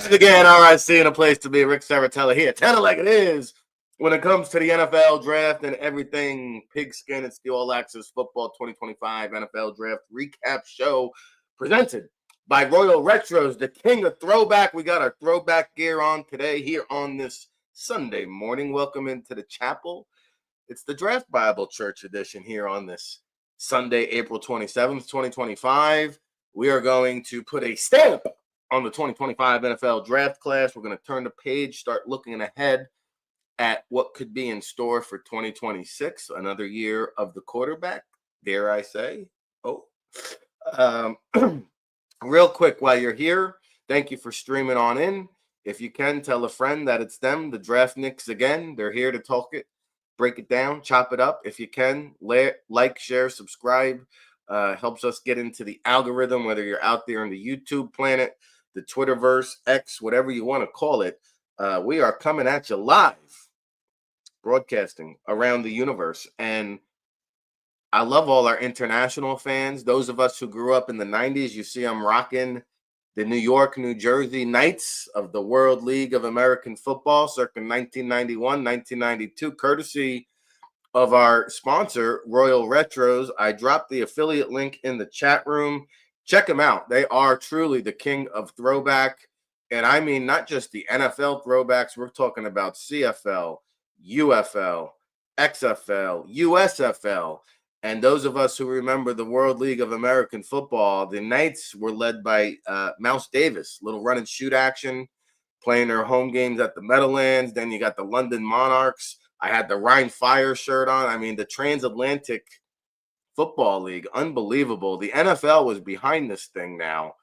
That's again RIC and a place to be. Rick Serritella here. Tell it like it is. When it comes to the NFL draft and everything, pigskin, it's the All Access Football 2025 NFL Draft Recap Show presented by Royal Retros, the king of throwback. We got our throwback gear on today here on this Sunday morning. Welcome into the chapel. It's the Draft Bible Church edition here on this Sunday, April 27th, 2025. We are going to put a stamp on the 2025 NFL draft class. We're going to turn the page, start looking ahead at what could be in store for 2026, another year of the quarterback, dare I say. Real quick, while you're here, thank you for streaming on in. If you can, tell a friend that it's them, the Draftniks again. They're here to talk it, break it down, chop it up. If you can, like, share, subscribe. Helps us get into the algorithm, whether you're out there on the YouTube planet, the Twitterverse, X, whatever you want to call it. We are coming at you live, broadcasting around the universe. And I love all our international fans. Those of us who grew up in the 90s, you see I'm rocking the New York, New Jersey Knights of the World League of American Football circa 1991, 1992, courtesy of our sponsor, Royal Retros. I dropped the affiliate link in the chat room. Check them out. They are truly the king of throwback. And I mean, not just the NFL throwbacks. We're talking about CFL, UFL, XFL, USFL. And those of us who remember the World League of American Football, the Knights were led by Mouse Davis, little run and shoot action, playing their home games at the Meadowlands. Then you got the London Monarchs. I had the Rhine Fire shirt on. I mean, the Transatlantic Football League, unbelievable. The NFL was behind this thing now.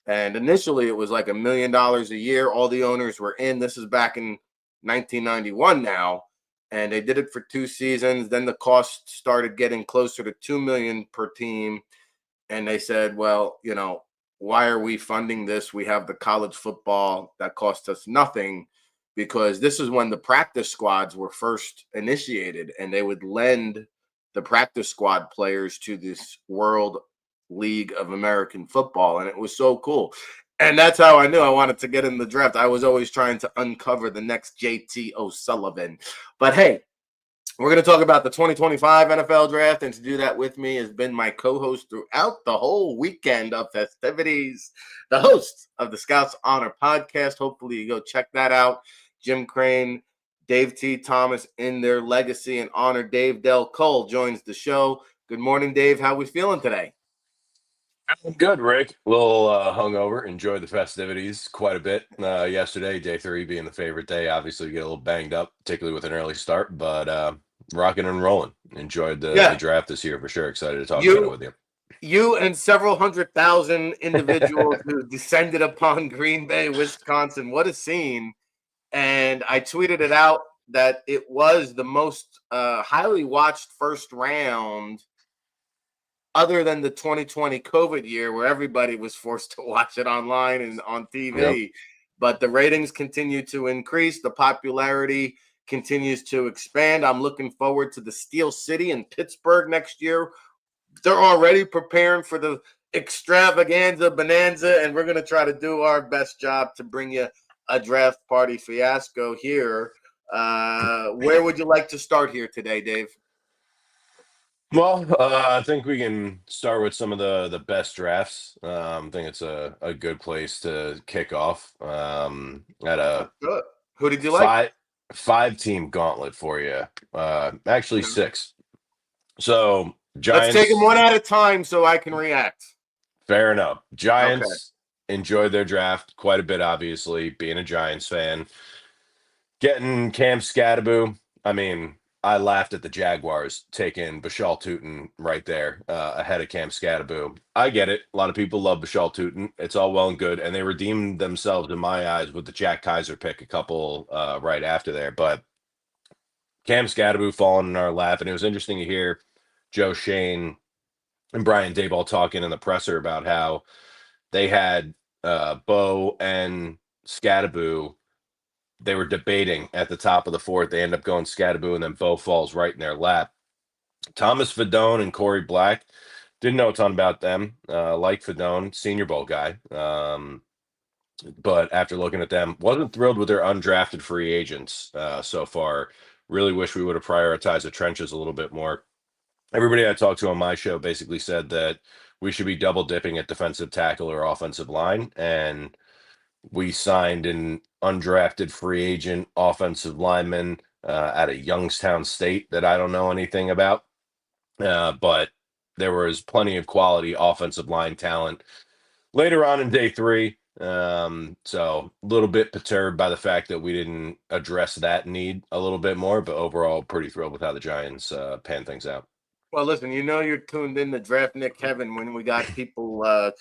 And initially, it was like $1 million a year. All the owners were in. This is back in 1991 now. And they did it for 2 seasons. Then the cost started getting closer to $2 million per team. And they said, well, you know, why are we funding this? We have the college football that cost us nothing, because this is when the practice squads were first initiated, and they would lend the practice squad players to this World League of American Football. And it was so cool. And that's how I knew I wanted to get in the draft. I was always trying to uncover the next JT O'Sullivan. But hey, we're going to talk about the 2025 NFL draft. And to do that with me has been my co-host throughout the whole weekend of festivities, the host of the Scouts Honor podcast. Hopefully you go check that out. Jim Crane, Dave T. Thomas in their legacy and honor. Dave Del Cole joins the show. Good morning, Dave. How we feeling today? I'm good, Rick. A little hungover. Enjoyed the festivities quite a bit yesterday. Day 3 being the favorite day. Obviously, get a little banged up, particularly with an early start, but rocking and rolling. Enjoyed the draft this year for sure. Excited to talk about it with you. You and several 100,000 individuals who descended upon Green Bay, Wisconsin. What a scene. And I tweeted it out that it was the most highly watched first round other than the 2020 COVID year, where everybody was forced to watch it online and on TV. Yep. But the ratings continue to increase. The popularity continues to expand. I'm looking forward to the Steel City in Pittsburgh next year. They're already preparing for the extravaganza bonanza, and we're going to try to do our best job to bring you a draft party fiasco here. Where would you like to start here today, Dave? Well, I think we can start with some of the best drafts. I think it's a good place to kick off. At good. Who did you like? 5-team gauntlet for you. Actually 6. So Giants. Let's take them one at a time so I can react. Fair enough. Giants enjoyed their draft quite a bit, obviously, being a Giants fan. Getting Cam Scatterbo, I mean, I laughed at the Jaguars taking Bashal Tutin right there ahead of Cam Scatterbo. I get it. A lot of people love Bashal Tutin. It's all well and good. And they redeemed themselves, in my eyes, with the Jack Kaiser pick a couple right after there. But Cam Scatterbo falling in our lap. And it was interesting to hear Joe Shane and Brian Daboll talking in the presser about how they had Bo and Scatterbo. They were debating at the top of the 4th. They end up going Scatterbo, and then Bo falls right in their lap. Thomas Fedone and Corey Black, didn't know a ton about them. Like Fedone, Senior Bowl guy. but after looking at them, wasn't thrilled with their undrafted free agents so far. Really wish we would have prioritized the trenches a little bit more. Everybody I talked to on my show basically said that we should be double dipping at defensive tackle or offensive line, and we signed an undrafted free agent offensive lineman out of Youngstown State that I don't know anything about, but there was plenty of quality offensive line talent later on in day three. So a little bit perturbed by the fact that we didn't address that need a little bit more, but overall pretty thrilled with how the Giants pan things out. Well, listen, you're tuned in to Draft Nick Heaven when we got people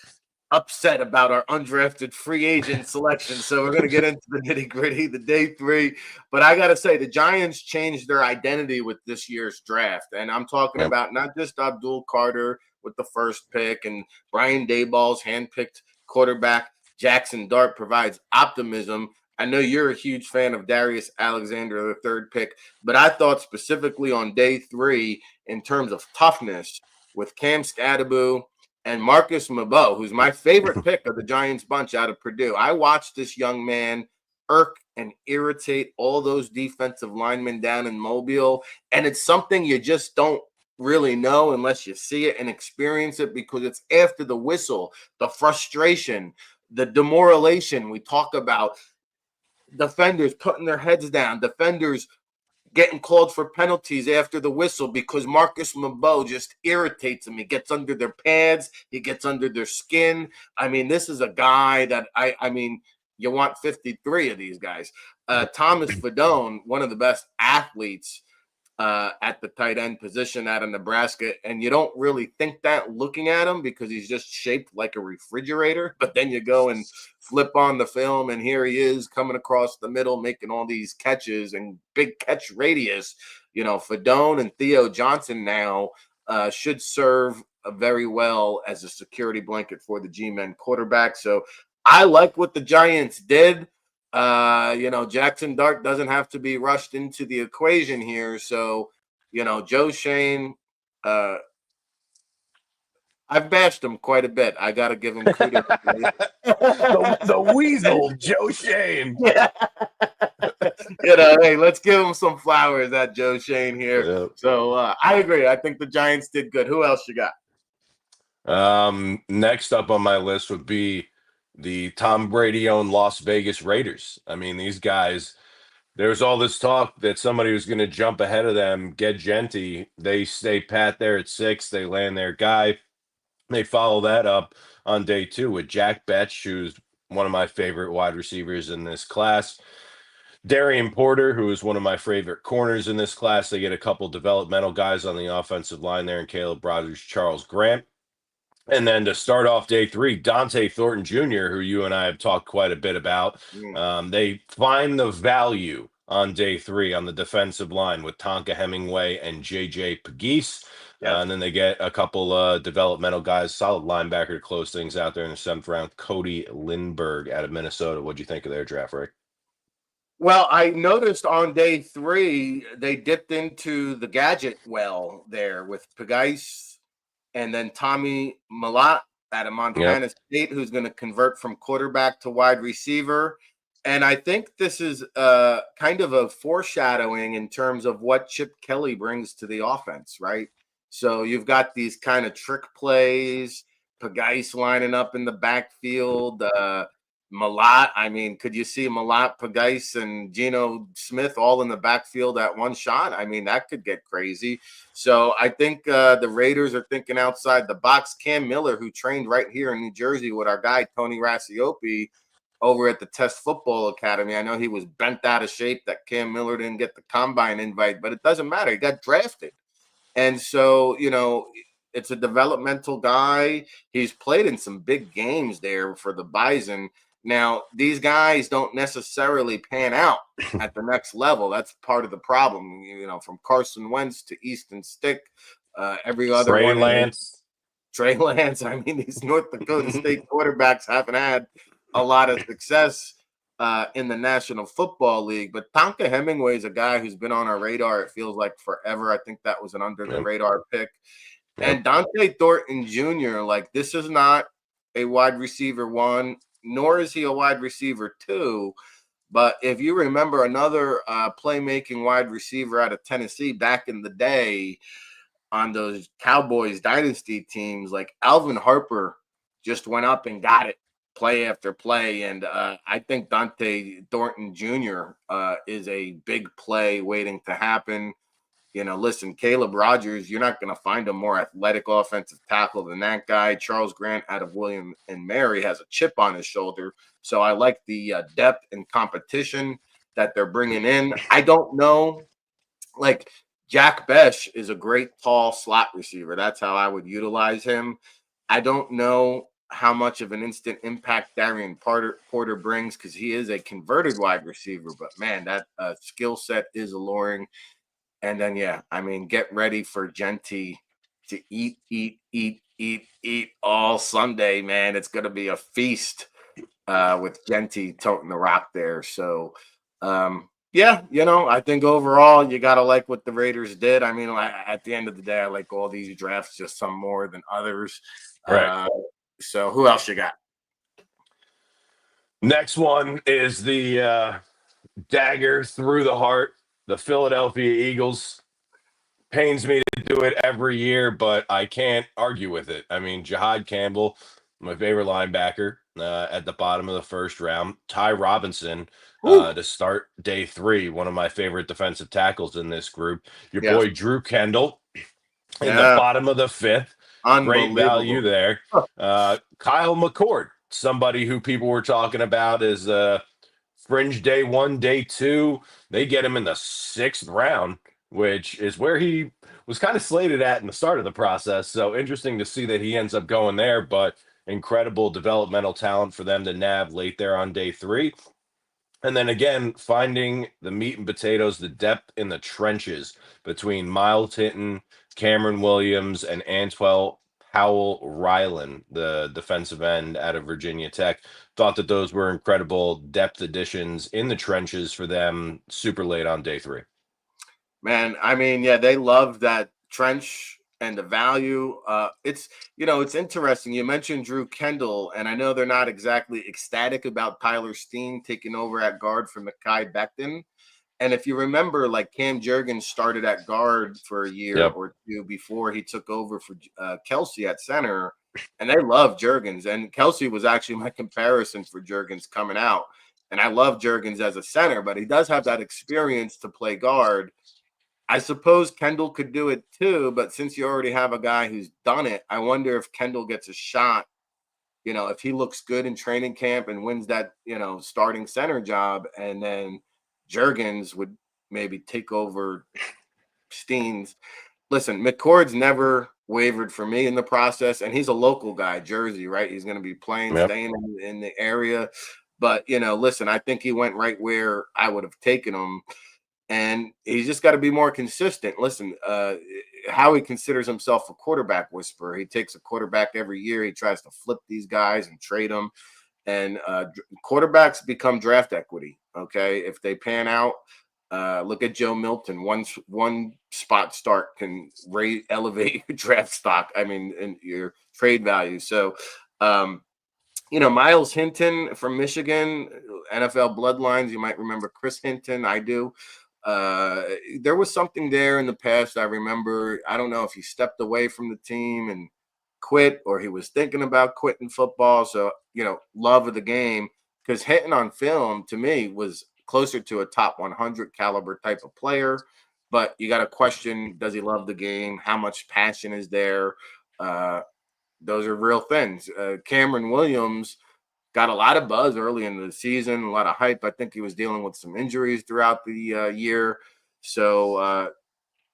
upset about our undrafted free agent selection. So we're going to get into the nitty gritty, the day three. But I got to say, the Giants changed their identity with this year's draft. And I'm talking Yep. about not just Abdul Carter with the first pick and Brian Daboll's handpicked quarterback. Jackson Dart provides optimism. I know you're a huge fan of Darius Alexander, the third pick, but I thought specifically on day three in terms of toughness with Cam Scadaboo and Marcus Mabo, who's my favorite pick of the Giants bunch out of Purdue. I watched this young man irk and irritate all those defensive linemen down in Mobile, and it's something you just don't really know unless you see it and experience it, because it's after the whistle, the frustration, the demoralization. We talk about defenders putting their heads down, defenders getting called for penalties after the whistle because Marcus Mabo just irritates them. He gets under their pads. He gets under their skin. I mean, this is a guy that I mean, you want 53 of these guys. Thomas Fedone, one of the best athletes at the tight end position out of Nebraska. And you don't really think that looking at him because he's just shaped like a refrigerator. But then you go and flip on the film, and here he is coming across the middle, making all these catches and big catch radius. Fedone and Theo Johnson now should serve very well as a security blanket for the G-men quarterback. So I like what the Giants did. Jackson Dart doesn't have to be rushed into the equation here. So, Joe Shane, I've bashed him quite a bit. I got to give him kudos. the weasel, Joe Shane. Yeah. Hey, let's give him some flowers at Joe Shane here. Yep. So I agree. I think the Giants did good. Who else you got? Next up on my list would be the Tom Brady-owned Las Vegas Raiders. I mean, these guys, there was all this talk that somebody was going to jump ahead of them, get Genty. They stay pat there at 6. They land their guy. They follow that up on day 2 with Jack Betch, who's one of my favorite wide receivers in this class. Darian Porter, who is one of my favorite corners in this class. They get a couple developmental guys on the offensive line there, and Caleb Rogers, Charles Grant. And then to start off day 3, Dante Thornton Jr., who you and I have talked quite a bit about. They find the value on day 3 on the defensive line with Tonka Hemingway and J.J. Pegues. And then they get a couple developmental guys, solid linebacker to close things out there in the 7th round, Cody Lindbergh out of Minnesota. What'd you think of their draft, Rick? Well, I noticed on day 3, they dipped into the gadget well there with Pegues. And then Tommy Malott out of Montana State, who's going to convert from quarterback to wide receiver. And I think this is kind of a foreshadowing in terms of what Chip Kelly brings to the offense, right? So you've got these kind of trick plays, Pegues lining up in the backfield, Malott. I mean, could you see Malott, Pegues, and Geno Smith all in the backfield at one shot? I mean, that could get crazy. So I think the Raiders are thinking outside the box. Cam Miller, who trained right here in New Jersey with our guy Tony Rasiopi over at the Test Football Academy. I know he was bent out of shape that Cam Miller didn't get the combine invite, but it doesn't matter. He got drafted. And so, it's a developmental guy. He's played in some big games there for the Bison. Now, these guys don't necessarily pan out at the next level. That's part of the problem, from Carson Wentz to Easton Stick, every other Trey one. Lance. Trey Lance. I mean, these North Dakota State quarterbacks haven't had a lot of success in the National Football League. But Tonka Hemingway is a guy who's been on our radar, it feels like forever. I think that was an under-the-radar pick. And Dante Thornton Jr., this is not a wide receiver 1. nor is he a wide receiver too. But if you remember another playmaking wide receiver out of Tennessee back in the day on those Cowboys dynasty teams, like Alvin Harper just went up and got it play after play. And I think Dante Thornton Jr. Is a big play waiting to happen. Listen, Caleb Rogers, you're not going to find a more athletic offensive tackle than that guy. Charles Grant out of William and Mary has a chip on his shoulder. So I like the depth and competition that they're bringing in. I don't know, like Jack Besh is a great tall slot receiver. That's how I would utilize him. I don't know how much of an instant impact Darian Porter brings because he is a converted wide receiver. But, man, that skill set is alluring. And then, yeah, I mean, get ready for Genty to eat all Sunday, man. It's going to be a feast with Genty toting the rock there. So, yeah, I think overall you got to like what the Raiders did. I mean, at the end of the day, I like all these drafts, just some more than others. Right. So who else you got? Next one is the dagger through the heart, the Philadelphia Eagles. Pains me to do it every year, but I can't argue with it. I mean, Jahad Campbell, my favorite linebacker, at the bottom of the first round. Ty Robinson to start day 3, one of my favorite defensive tackles in this group. Your boy Drew Kendall in the bottom of the 5th. Great value there. Kyle McCord, somebody who people were talking about as fringe day 1, day 2. They get him in the 6th round, which is where he was kind of slated at in the start of the process. So interesting to see that he ends up going there, but incredible developmental talent for them to nab late there on day 3. And then again, finding the meat and potatoes, the depth in the trenches between Miles Hinton, Cameron Williams, and Antwell Powell Rylan, the defensive end out of Virginia Tech. Thought that those were incredible depth additions in the trenches for them super late on day 3. Man, I mean, yeah, they love that trench and the value. It's interesting. You mentioned Drew Kendall, and I know they're not exactly ecstatic about Tyler Steen taking over at guard from Mekhi Becton. And if you remember, like Cam Jurgens started at guard for a year or two before he took over for Kelsey at center, and they love Jurgens. And Kelsey was actually my comparison for Jurgens coming out. And I love Jurgens as a center, but he does have that experience to play guard. I suppose Kendall could do it too, but since you already have a guy who's done it, I wonder if Kendall gets a shot. If he looks good in training camp and wins that, starting center job, and then Jurgens would maybe take over Steen's. Listen, McCord's never wavered for me in the process, and he's a local guy, Jersey, right? He's going to be playing, staying in the area. But, listen, I think he went right where I would have taken him. And he's just got to be more consistent. Listen, Howie considers himself a quarterback whisperer. He takes a quarterback every year. He tries to flip these guys and trade them. And quarterbacks become draft equity, okay? If they pan out, look at Joe Milton. One spot start can elevate your draft stock, and your trade value. So, Miles Hinton from Michigan, NFL bloodlines. You might remember Chris Hinton. I do. There was something there in the past. I remember, I don't know if he stepped away from the team and quit, or he was thinking about quitting football. So, love of the game, because Hinton on film to me was closer to a top 100 caliber type of player. But you got to question, does he love the game? How much passion is there? Those are real things. Cameron Williams got a lot of buzz early in the season, a lot of hype. I think he was dealing with some injuries throughout the year. So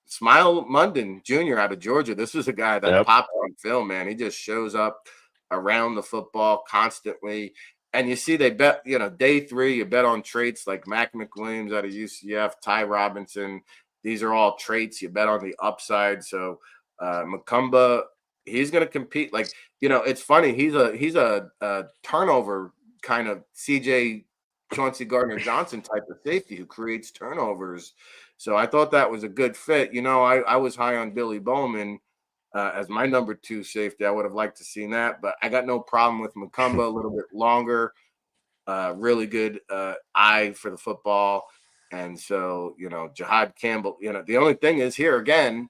Smile Munden Jr. out of Georgia, this is a guy that popped on film, man. He just shows up around the football constantly. And you see they bet, day 3, you bet on traits like Mac McWilliams out of UCF, Ty Robinson. These are all traits you bet on the upside. So Macumba, he's going to compete. Like, it's funny. He's a turnover kind of Chauncey Gardner-Johnson type of safety who creates turnovers. So I thought that was a good fit. I was high on Billy Bowman. as my number 2 safety. I would have liked to seen that, but I got no problem with Macumba, a little bit longer, really good eye for the football. And so, Jihad Campbell, the only thing is here again,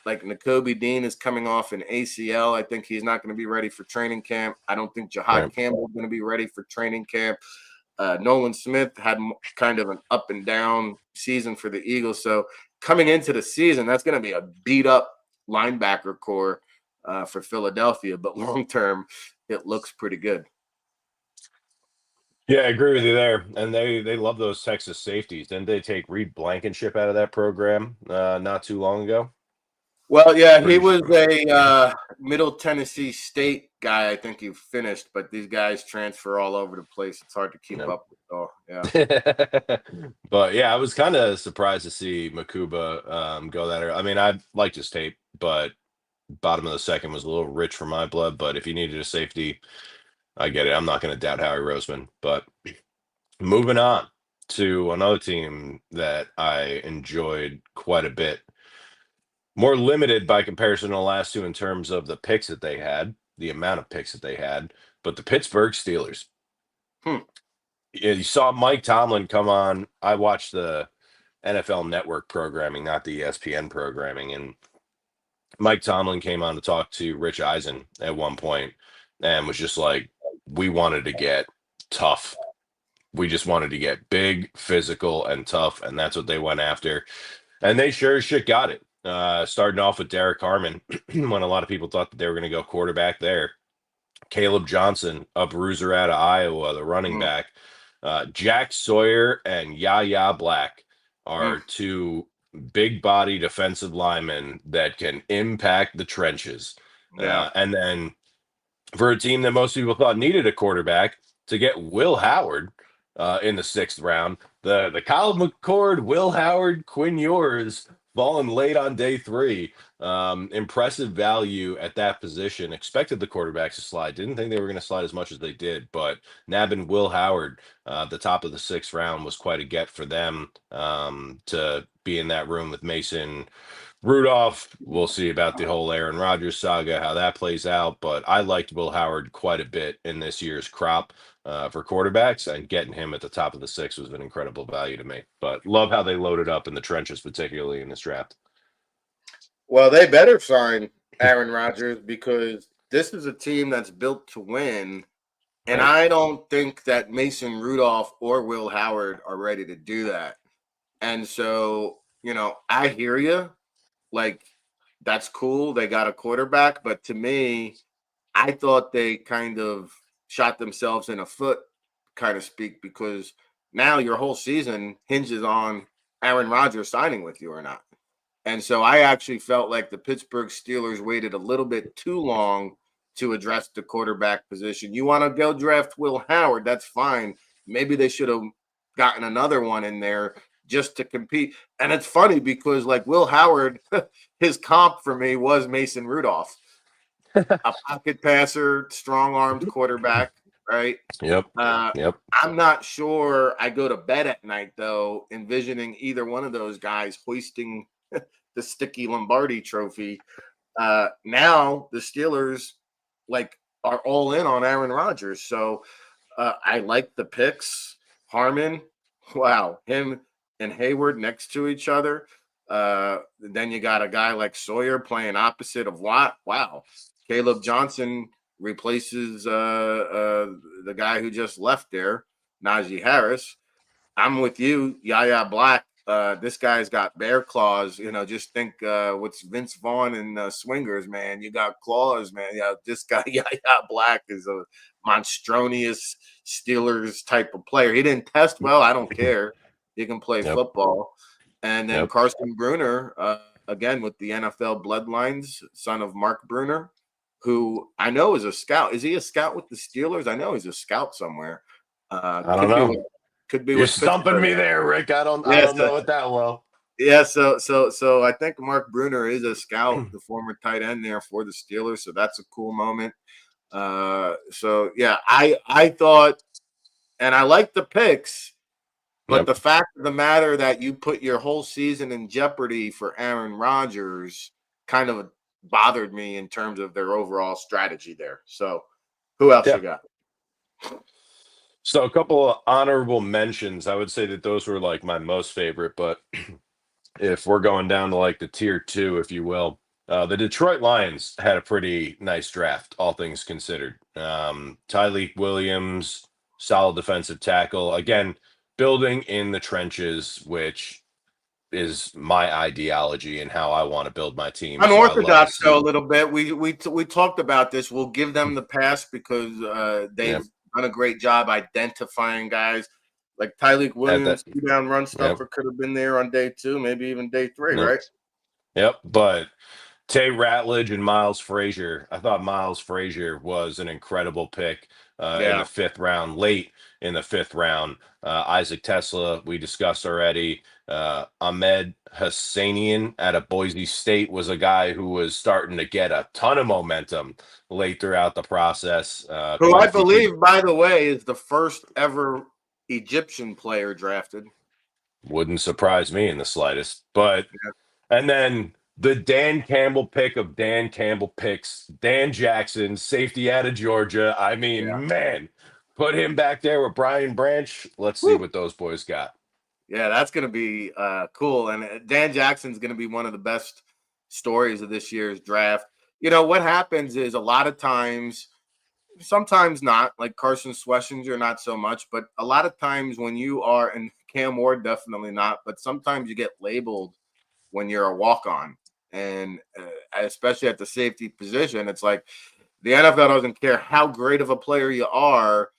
like Nakobe Dean is coming off an ACL. I think he's not going to be ready for training camp. I don't think Jihad Right. Campbell is going to be ready for training camp. Nolan Smith had kind of an up and down season for the Eagles. So coming into the season, that's going to be a beat up linebacker core for Philadelphia. But long term, it looks pretty good. Yeah, I agree with you there. And they love those Texas safeties. Didn't they take Reed Blankenship out of that program not too long ago? Well, yeah, he Pretty was sure. a Middle Tennessee State guy. I think he finished, but these guys transfer all over the place. It's hard to keep Yep. up with. Oh, yeah. But yeah, I was kind of surprised to see Makuba go that early. I mean, I liked his tape, but bottom of the second was a little rich for my blood. But if you needed a safety, I get it. I'm not going to doubt Howie Roseman. But moving on to another team that I enjoyed quite a bit. More limited by comparison to the last two in terms of the picks that they had, the amount of picks that they had, but the Pittsburgh Steelers. Hmm. Yeah, you saw Mike Tomlin come on. I watched the NFL Network programming, not the ESPN programming, and Mike Tomlin came on to talk to Rich Eisen at one point and was just like, "We wanted to get tough. We just wanted to get big, physical, and tough, and that's what they went after." And they sure as shit got it. Starting off with Derek Harmon, when a lot of people thought that they were going to go quarterback there. Caleb Johnson, a bruiser out of Iowa, the running Hmm. back. Jack Sawyer and Yaya Black Hmm. are two big body defensive linemen that can impact the trenches. Yeah. And then for a team that most people thought needed a quarterback, to get Will Howard in the 6th round, the Kyle McCord, Will Howard, Quinn Ewers falling late on day 3. Impressive value at that position. Expected the quarterbacks to slide. Didn't think they were going to slide as much as they did, but nabbing Will Howard the top of the 6th round was quite a get for them to be in that room with Mason Rudolph. We'll see about the whole Aaron Rodgers saga, how that plays out. But I liked Will Howard quite a bit in this year's crop for quarterbacks, and getting him at the top of the 6 was an incredible value to me. But love how they loaded up in the trenches, particularly in this draft. Well, they better sign Aaron Rodgers because this is a team that's built to win. And Right. I don't think that Mason Rudolph or Will Howard are ready to do that. And so, I hear you. Like, that's cool. They got a quarterback. But to me, I thought they kind of shot themselves in a foot, kind of speak, because now your whole season hinges on Aaron Rodgers signing with you or not. And so I actually felt like the Pittsburgh Steelers waited a little bit too long to address the quarterback position. You want to go draft Will Howard, that's fine. Maybe they should have gotten another one in there just to compete. And it's funny because, like, Will Howard, his comp for me was Mason Rudolph, a pocket passer, strong armed quarterback, right? Yep. Uh, Yep. I'm not sure I go to bed at night, though, envisioning either one of those guys hoisting the sticky Lombardi trophy. Now the Steelers are all in on Aaron Rodgers. So I like the picks. Harmon, wow, him and Hayward next to each other. Then you got a guy like Sawyer playing opposite of Watt. Wow. Caleb Johnson replaces the guy who just left there, Najee Harris. I'm with you, Yaya Black. This guy's got bear claws. Just think what's Vince Vaughn and Swingers, man. You got claws, man. Yeah, this guy, Yaya Black, is a monstronious Steelers type of player. He didn't test well. I don't care. He can play Yep. football. And then Yep. Carson Bruner, again, with the NFL bloodlines, son of Mark Bruner, who I know is a scout. Is he a scout with the Steelers? I know he's a scout somewhere. I don't Could be know. with could be You're with stumping Pittsburgh. me there, Rick. I Yes, don't know it that well. yeah. So I think Mark Bruner is a scout, the former tight end there for the Steelers. So that's a cool moment. So yeah, I thought, and I like the picks, but Yep. the fact of the matter that you put your whole season in jeopardy for Aaron Rodgers kind of bothered me in terms of their overall strategy there. So, who else Yeah. you got? So a couple of honorable mentions. I would say that those were like my most favorite, but if we're going down to like the tier two, if you will, the Detroit Lions had a pretty nice draft, all things considered. Tyleek Williams, solid defensive tackle. Again, building in the trenches, which is my ideology and how I want to build my team. So I love to Unorthodox though a see. little bit. We talked about this. We'll give them the pass because they've Yep. done a great job identifying guys like Tyleek At that. Williams, two down run Yep. stuffer could have been there on day two, maybe even day three, Yep. right? Yep. But Tay Ratledge and Miles Frazier. I thought Miles Frazier was an incredible pick in Yeah. the fifth round, late in the fifth round. Isaac Tesla, we discussed already. Ahmed Hassanian out of Boise State was a guy who was starting to get a ton of momentum late throughout the process. Who Quite I a few people believe, by the way, is the first ever Egyptian player drafted. wouldn't surprise me in the slightest. But and then the Dan Campbell pick of Dan Campbell picks, Dan Jackson, safety out of Georgia. I Yeah. mean, man, put him back there with Brian Branch. Let's see Woo. what those boys got. Yeah, that's going to be cool. And Dan Jackson's going to be one of the best stories of this year's draft. You know, what happens is a lot of times, sometimes not, like Carson Schlesinger, not so much, but a lot of times when you are, and Cam Ward definitely not, but sometimes you get labeled when you're a walk on. And especially at the safety position, it's like the NFL doesn't care how great of a player you are.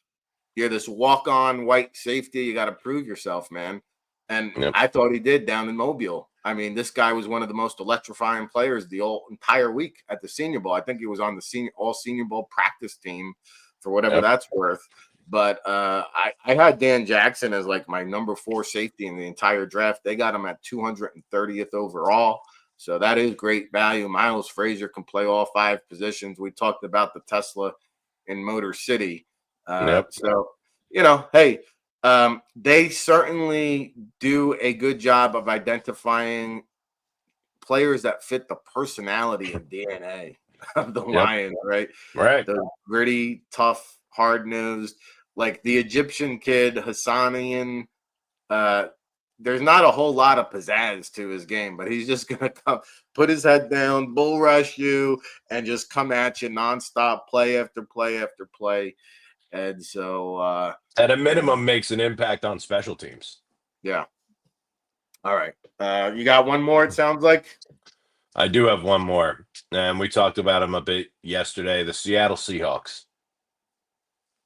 You're this walk-on white safety. You got to prove yourself, man. And Yep, I thought he did down in Mobile. I mean, this guy was one of the most electrifying players the whole entire week at the Senior Bowl. I think he was on the all Senior Bowl practice team for whatever yep, that's worth. But I had Dan Jackson as like my number 4 safety in the entire draft. They got him at 230th overall. So that is great value. Miles Frazier can play all 5 positions. We talked about the Tesla in Motor City. yep, So, you know, hey, they certainly do a good job of identifying players that fit the personality and DNA of the yep. Lions, right? Right. The gritty, tough, hard nosed, like the Egyptian kid, Hassanian. Uh, there's not a whole lot of pizzazz to his game, but he's just going to come, put his head down, bull rush you, and just come at you nonstop, play after play after play. And so, At a and minimum, makes an impact on special teams. yeah. All right. You got one more, it sounds like. I do have one more, and we talked about them a bit yesterday. The Seattle Seahawks.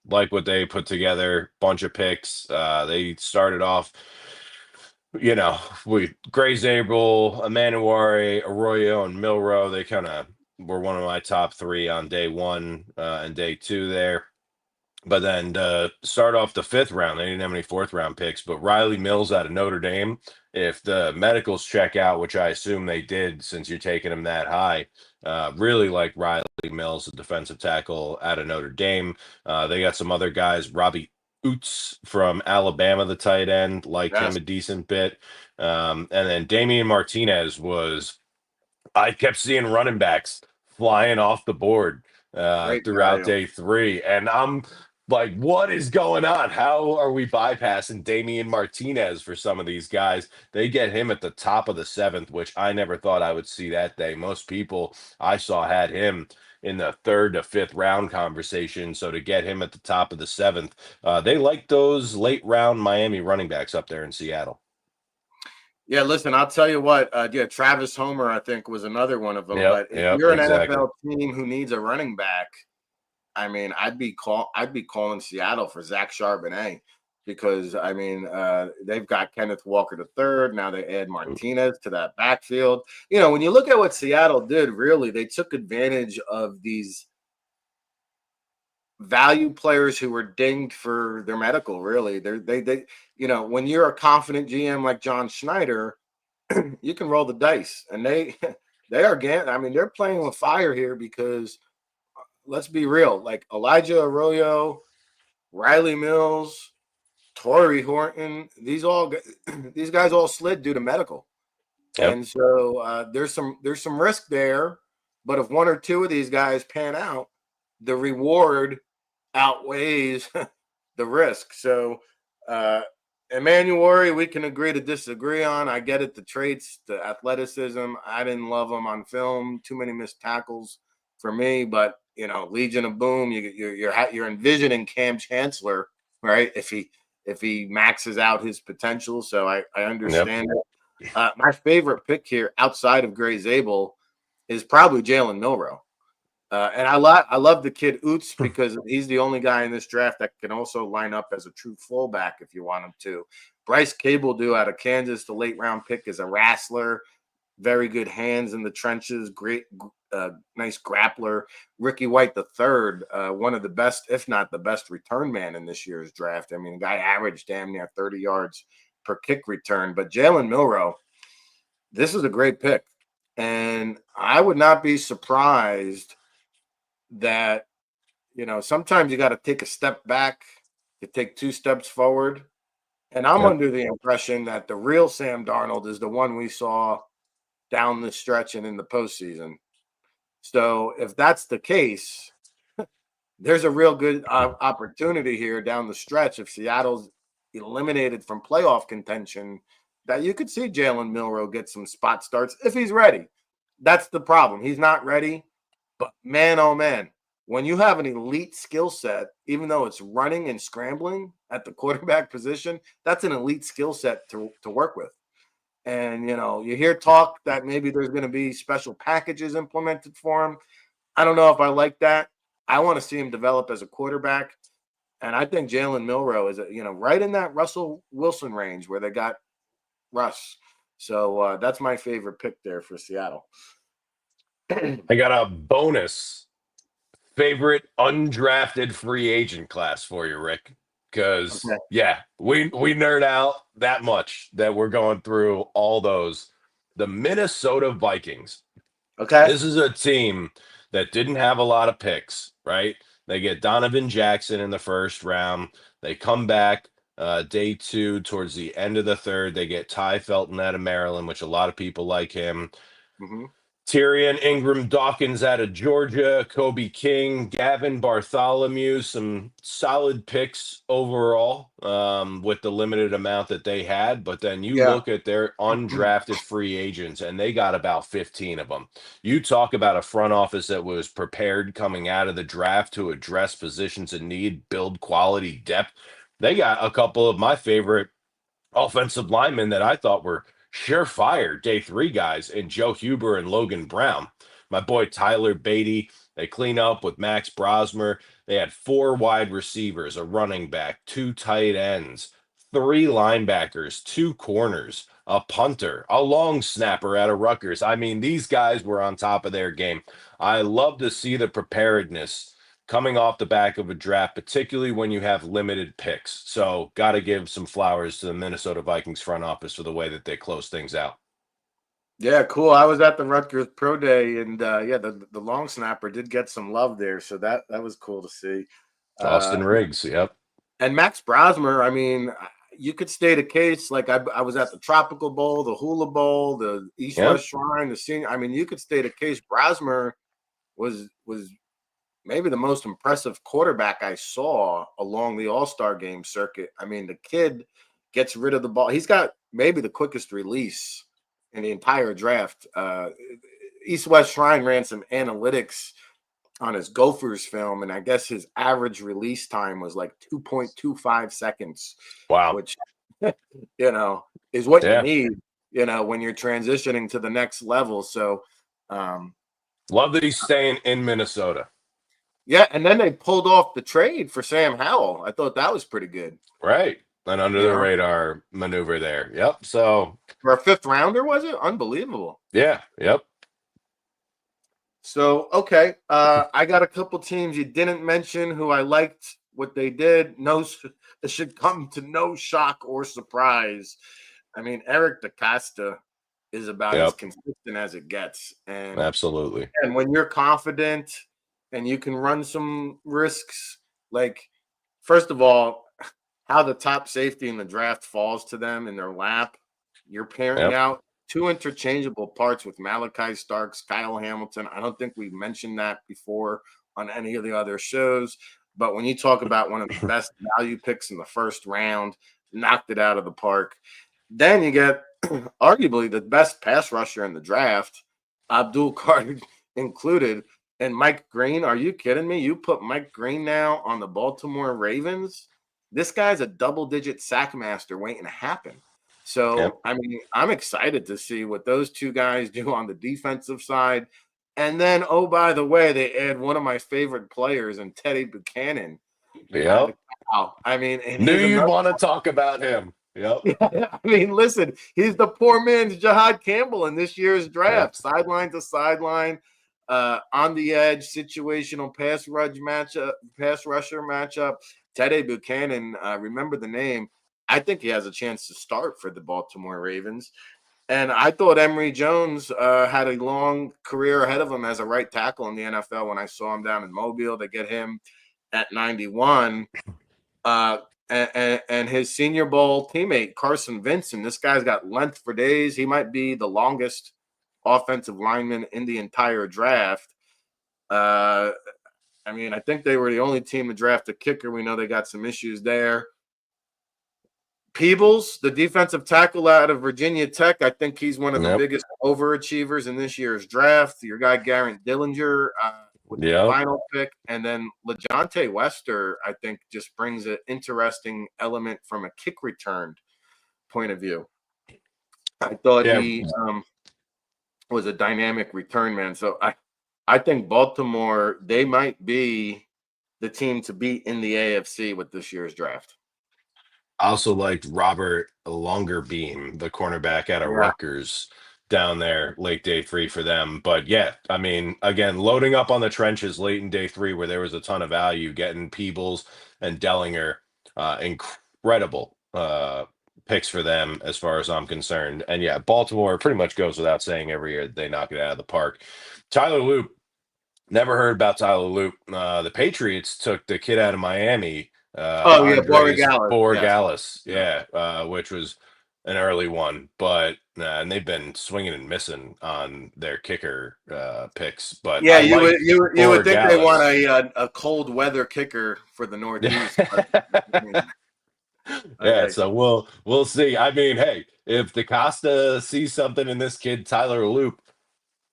Like what they put together, bunch of picks. They started off, with Gray Zabel, Emanuwari, Arroyo, and Milrow. They kind of were one of my top 3 on day 1 and day 2 there. But then to start off the 5th round, they didn't have any 4th round picks. But Riley Mills out of Notre Dame, if the medicals check out, which I assume they did since you're taking him that high, really like Riley Mills, the defensive tackle out of Notre Dame. They got some other guys, Robbie Oots from Alabama, the tight end, liked him Yes. a decent bit. And then Damian Martinez I kept seeing running backs flying off the board Great throughout value. day 3. And I'm like, what is going on? How are we bypassing Damian Martinez for some of these guys? They get him at the top of the 7th, which I never thought I would see that day. Most people I saw had him in the 3rd to 5th round conversation. So to get him at the top of the 7th, they like those late round Miami running backs up there in Seattle. Yeah, listen, I'll tell you what. Yeah, Travis Homer, I think, was another one of them. Yep, But if yep, you're an exactly. NFL team who needs a running back, I mean, I'd be calling Seattle for Zach Charbonnet because I mean, they've got Kenneth Walker the third. Now they add Martinez to that backfield. You know, when you look at what Seattle did, really, they took advantage of these value players who were dinged for their medical. Really, they you know, when you're a confident GM like John Schneider, you can roll the dice, and they they are. I mean, they're playing with fire here because let's be real, like Elijah Arroyo, Riley Mills, Torrey Horton, these guys all slid due to medical, Yep, and so there's some risk there. But if one or two of these guys pan out, the reward outweighs the risk. So, Emmanuel, we can agree to disagree on. I get it, the traits, the athleticism. I didn't love him on film. Too many missed tackles for me. But Legion of Boom. You're envisioning Cam Chancellor, right? If he maxes out his potential. So I Yep. understand it. My favorite pick here, outside of Gray Zabel, is probably Jalen Milrow. And I love the kid Oots because he's the only guy in this draft that can also line up as a true fullback if you want him to. Bryce Cable do out of Kansas, the late round pick, is a wrestler, very good hands in the trenches, great, nice grappler. Ricky White the third, one of the best, if not the best, return man in this year's draft. I mean, the guy averaged damn near 30 yards per kick return. But Jalen Milrow, this is a great pick, and I would not be surprised that sometimes you got to take a step back to take two steps forward. And I'm Yep. under the impression that the real Sam Darnold is the one we saw down the stretch and in the postseason. So if that's the case, there's a real good opportunity here down the stretch if Seattle's eliminated from playoff contention that you could see Jalen Milrow get some spot starts if he's ready. That's the problem. He's not ready. But man, oh man, when you have an elite skill set, even though it's running and scrambling at the quarterback position, that's an elite skill set to work with. And you hear talk that maybe there's going to be special packages implemented for him. I don't know if I like that. I want to see him develop as a quarterback. And I think Jalen Milrow is, right in that Russell Wilson range where they got Russ. So that's my favorite pick there for Seattle. I got a bonus favorite undrafted free agent class for you, Rick. Because Okay. yeah, we nerd out that much that we're going through all those. The Minnesota Vikings. Okay. This is a team that didn't have a lot of picks, right? They get Donovan Jackson in the first round. They come back day two towards the end of the third. They get Ty Felton out of Maryland, which a lot of people like him. Mm-hmm. Tyrion Ingram Dawkins out of Georgia, Kobe King, Gavin Bartholomew, some solid picks overall with the limited amount that they had. But then you Yeah. look at their undrafted free agents, and they got about 15 of them. You talk about a front office that was prepared coming out of the draft to address positions in need, build quality depth. They got a couple of my favorite offensive linemen that I thought were surefire day three guys in Joe Huber and Logan Brown. My boy Tyler Beatty. They clean up with Max Brosmer. They had four wide receivers, a running back, two tight ends, three linebackers, two corners, a punter, a long snapper out of Rutgers. I mean, these guys were on top of their game. I love to see the preparedness coming off the back of a draft, particularly when you have limited picks. So, got to give some flowers to the Minnesota Vikings front office for the way that they close things out. Yeah, cool. I was at the Rutgers Pro Day, and yeah, the long snapper did get some love there, so that was cool to see. Uh, Austin Riggs, yep. and Max Brosmer, I mean, you could state a case like I was at the Tropical Bowl, the Hula Bowl, the East Yep. West Shrine, the Senior. I mean, you could state a case. Brosmer was maybe the most impressive quarterback I saw along the All-Star game circuit. I mean, the kid gets rid of the ball. He's got maybe the quickest release in the entire draft. East West Shrine ran some analytics on his Gophers film, and I guess his average release time was like 2.25 seconds, Wow. which is what you Yeah. need, when you're transitioning to the next level. So um, Love that he's staying in Minnesota. yeah, and then they pulled off the trade for Sam Howell. I thought that was pretty good. Right. An under You the know, radar maneuver there. Yep. So, for a fifth rounder, was it? Unbelievable. yeah. Yep. So, okay. I got a couple teams you didn't mention who I liked what they did. It should come to no shock or surprise. I mean, Eric DaCosta is about as Yep. consistent as it gets. Absolutely. And when you're confident and you can run some risks, like, first of all, how the top safety in the draft falls to them in their lap, you're paring Yep. out two interchangeable parts with Malachi Starks, Kyle Hamilton. I don't think we've mentioned that before on any of the other shows. But when you talk about one of the best value picks in the first round, knocked it out of the park. Then you get arguably the best pass rusher in the draft, Abdul Carter included, and Mike Green. Are you kidding me? You put Mike Green now on the Baltimore Ravens? This guy's a double-digit sack master waiting to happen. Yep. So, I mean, I'm excited to see what those two guys do on the defensive side. And then, oh, by the way, they add one of my favorite players in Teddy Buchanan. Yep. I mean, and Knew he's you'd another. want to talk about him. Yep. Yeah, I mean, listen, he's the poor man's Jahad Campbell in this year's Yep. draft. Sideline to sideline, on the edge, situational pass rusher matchup. Teddy Buchanan, remember the name. I think he has a chance to start for the Baltimore Ravens. And I thought Emory Jones had a long career ahead of him as a right tackle in the NFL when I saw him down in Mobile. To get him at 91. Uh, and his Senior Bowl teammate, Carson Vincent, this guy's got length for days. He might be the longest offensive lineman in the entire draft. I mean, I think they were the only team to draft a kicker. We know they got some issues there. Peebles, the defensive tackle out of Virginia Tech, I think he's one of the Yep. biggest overachievers in this year's draft. Your guy, Garrett Dillinger, with the Yep. final pick. And then LeJontay Wester, I think, just brings an interesting element from a kick return point of view. I thought Yeah. he was a dynamic return man. So I think Baltimore, they might be the team to beat in the AFC with this year's draft. I also liked Robert Longerbeam, the cornerback out of Yeah. Rutgers, down there late day 3 for them. But yeah, I mean, again, loading up on the trenches late in day 3 where there was a ton of value, getting Peebles and Dellinger, incredible picks for them as far as I'm concerned. And yeah, Baltimore pretty much goes without saying every year they knock it out of the park. Tyler Loop, never heard about Tyler Loop. The Patriots took the kid out of Miami, Oh, yeah, Andres Borregales. Yes. Borregales, which was an early one, but and they've been swinging and missing on their kicker picks. But Yeah, I you like would think they want Borregales. a cold weather kicker for the Northeast. But, I mean, Yeah, okay, so we'll see. I mean, hey, if DaCosta sees something in this kid, Tyler Loop,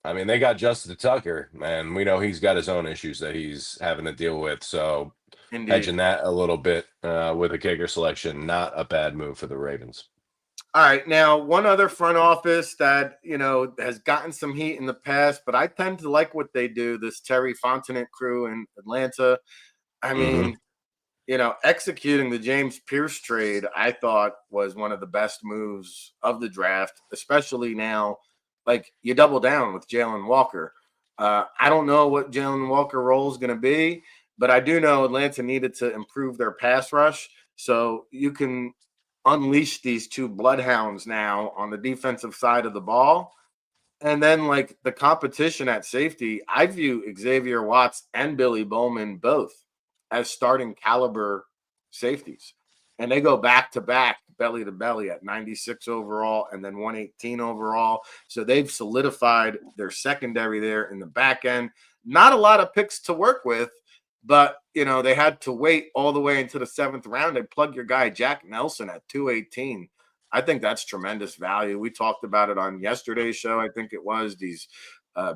I mean, they got Justin Tucker, and we know he's got his own issues that he's having to deal with. So indeed. hedging that a little bit with a kicker selection, not a bad move for the Ravens. All right, now one other front office that has gotten some heat in the past, but I tend to like what they do. This Terry Fontenot crew in Atlanta. I Mm-hmm. mean, executing the James Pierce trade, I thought was one of the best moves of the draft, especially now. Like you double down with Jalen Walker. I don't know what Jalen Walker role is going to be, but I do know Atlanta needed to improve their pass rush. So you can unleash these two bloodhounds now on the defensive side of the ball. And then, like the competition at safety, I view Xavier Watts and Billy Bowman both as starting caliber safeties. And they go back to back, belly to belly at 96 overall and then 118 overall. So they've solidified their secondary there in the back end. Not a lot of picks to work with, but they had to wait all the way into the 7th round and plug your guy Jack Nelson at 218. I think that's tremendous value. We talked about it on yesterday's show. I think it was these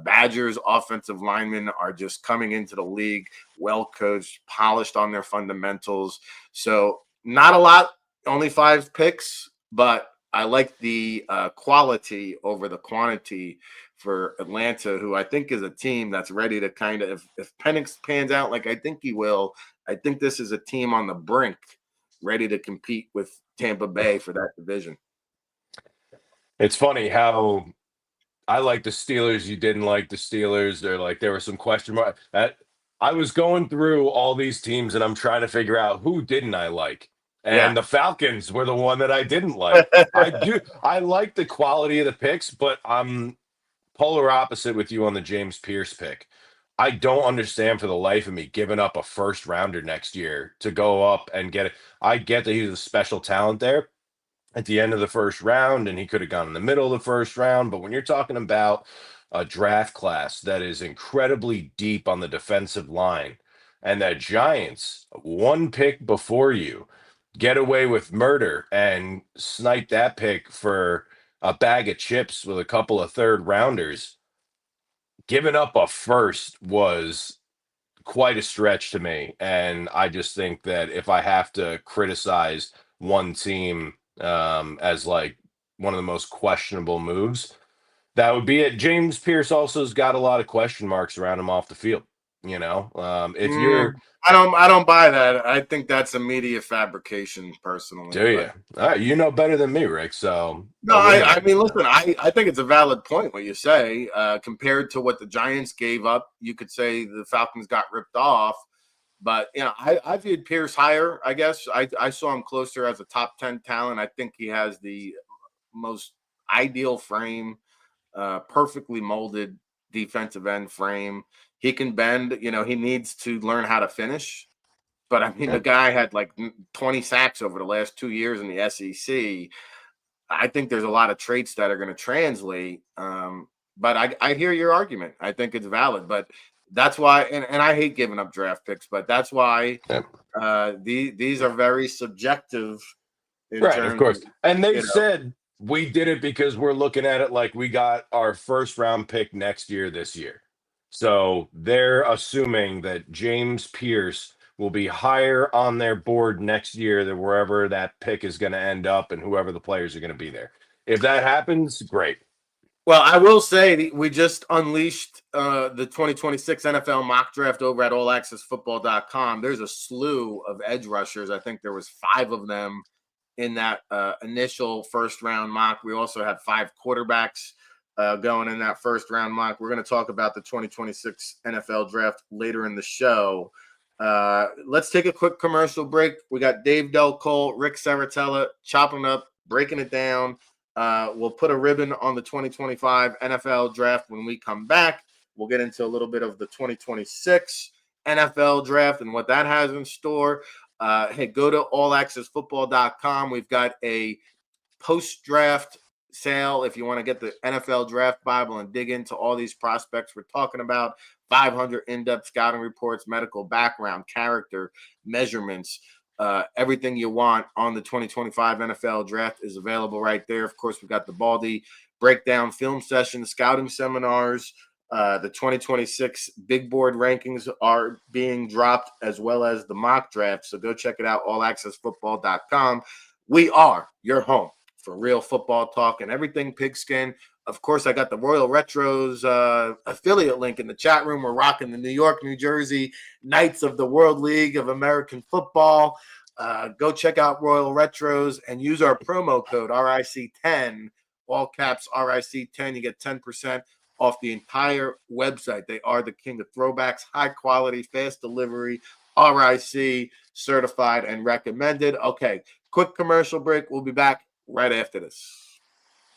Badgers offensive linemen are just coming into the league, well coached, polished on their fundamentals. So not a lot, only 5 picks, but I like the quality over the quantity for Atlanta, who I think is a team that's ready to kind of, if Penix pans out like I think he will, I think this is a team on the brink ready to compete with Tampa Bay for that division. It's funny how I like the Steelers. You didn't like the Steelers. There were some question marks. I was going through all these teams and I'm trying to figure out who didn't I like. Yeah. And the Falcons were the one that I didn't like. I like the quality of the picks, but I'm polar opposite with you on the James Pierce pick. I don't understand for the life of me giving up a first rounder next year to go up and get it. I get that he's a special talent there, at the end of the first round, and he could have gone in the middle of the first round. But when you're talking about a draft class that is incredibly deep on the defensive line, and that Giants, one pick before you, get away with murder and snipe that pick for a bag of chips with a couple of third rounders, giving up a first was quite a stretch to me. And I just think that if I have to criticize one team as like one of the most questionable moves, that would be it. James Pierce also has got a lot of question marks around him off the field. If you're, I don't buy that. I think that's a media fabrication, personally. do you? But All right, you know better than me, Rick. So no, I mean, listen, I think it's a valid point what you say. Compared to what the Giants gave up, you could say the Falcons got ripped off. But I viewed Pierce higher. I guess I saw him closer as a top 10 talent. I think he has the most ideal frame, perfectly molded defensive end frame. He can bend. He needs to learn how to finish. But I mean, the guy had like 20 sacks over the last 2 years in the SEC. I think there's a lot of traits that are going to translate. But I hear your argument. I think it's valid. But that's why, and I hate giving up draft picks, but that's why these are very subjective in right, terms of course. of, And they said we did it because we're looking at it like we got our first round pick next year this year. So they're assuming that James Pierce will be higher on their board next year than wherever that pick is going to end up and whoever the players are going to be there. If that happens, great. well, I will say we just unleashed the 2026 NFL mock draft over at allaccessfootball.com. There's a slew of edge rushers. I think there was 5 of them in that initial first round mock. We also had 5 quarterbacks going in that first round mock. We're going to talk about the 2026 NFL draft later in the show. Let's take a quick commercial break. We got Dave Del Cole, Rick Serritella chopping up, breaking it down. We'll put a ribbon on the 2025 NFL draft when we come back. We'll get into a little bit of the 2026 NFL draft and what that has in store. Hey, go to allaccessfootball.com. We've got a post-draft sale if you want to get the NFL Draft Bible and dig into all these prospects we're talking about. 500 in-depth scouting reports, medical background, character, measurements, everything you want on the 2025 NFL Draft is available right there. Of course, we've got the Baldy breakdown film session, scouting seminars. The 2026 big board rankings are being dropped, as well as the mock draft. So go check it out, allaccessfootball.com. We are your home for real football talk and everything pigskin. Of course, I got the Royal Retros affiliate link in the chat room. We're rocking the New York, New Jersey Knights of the World League of American Football. Go check out Royal Retros and use our promo code RIC10, all caps RIC10. You get 10% off the entire website. They are the king of throwbacks, high quality, fast delivery, RIC certified and recommended. Okay, quick commercial break. We'll be back right after this.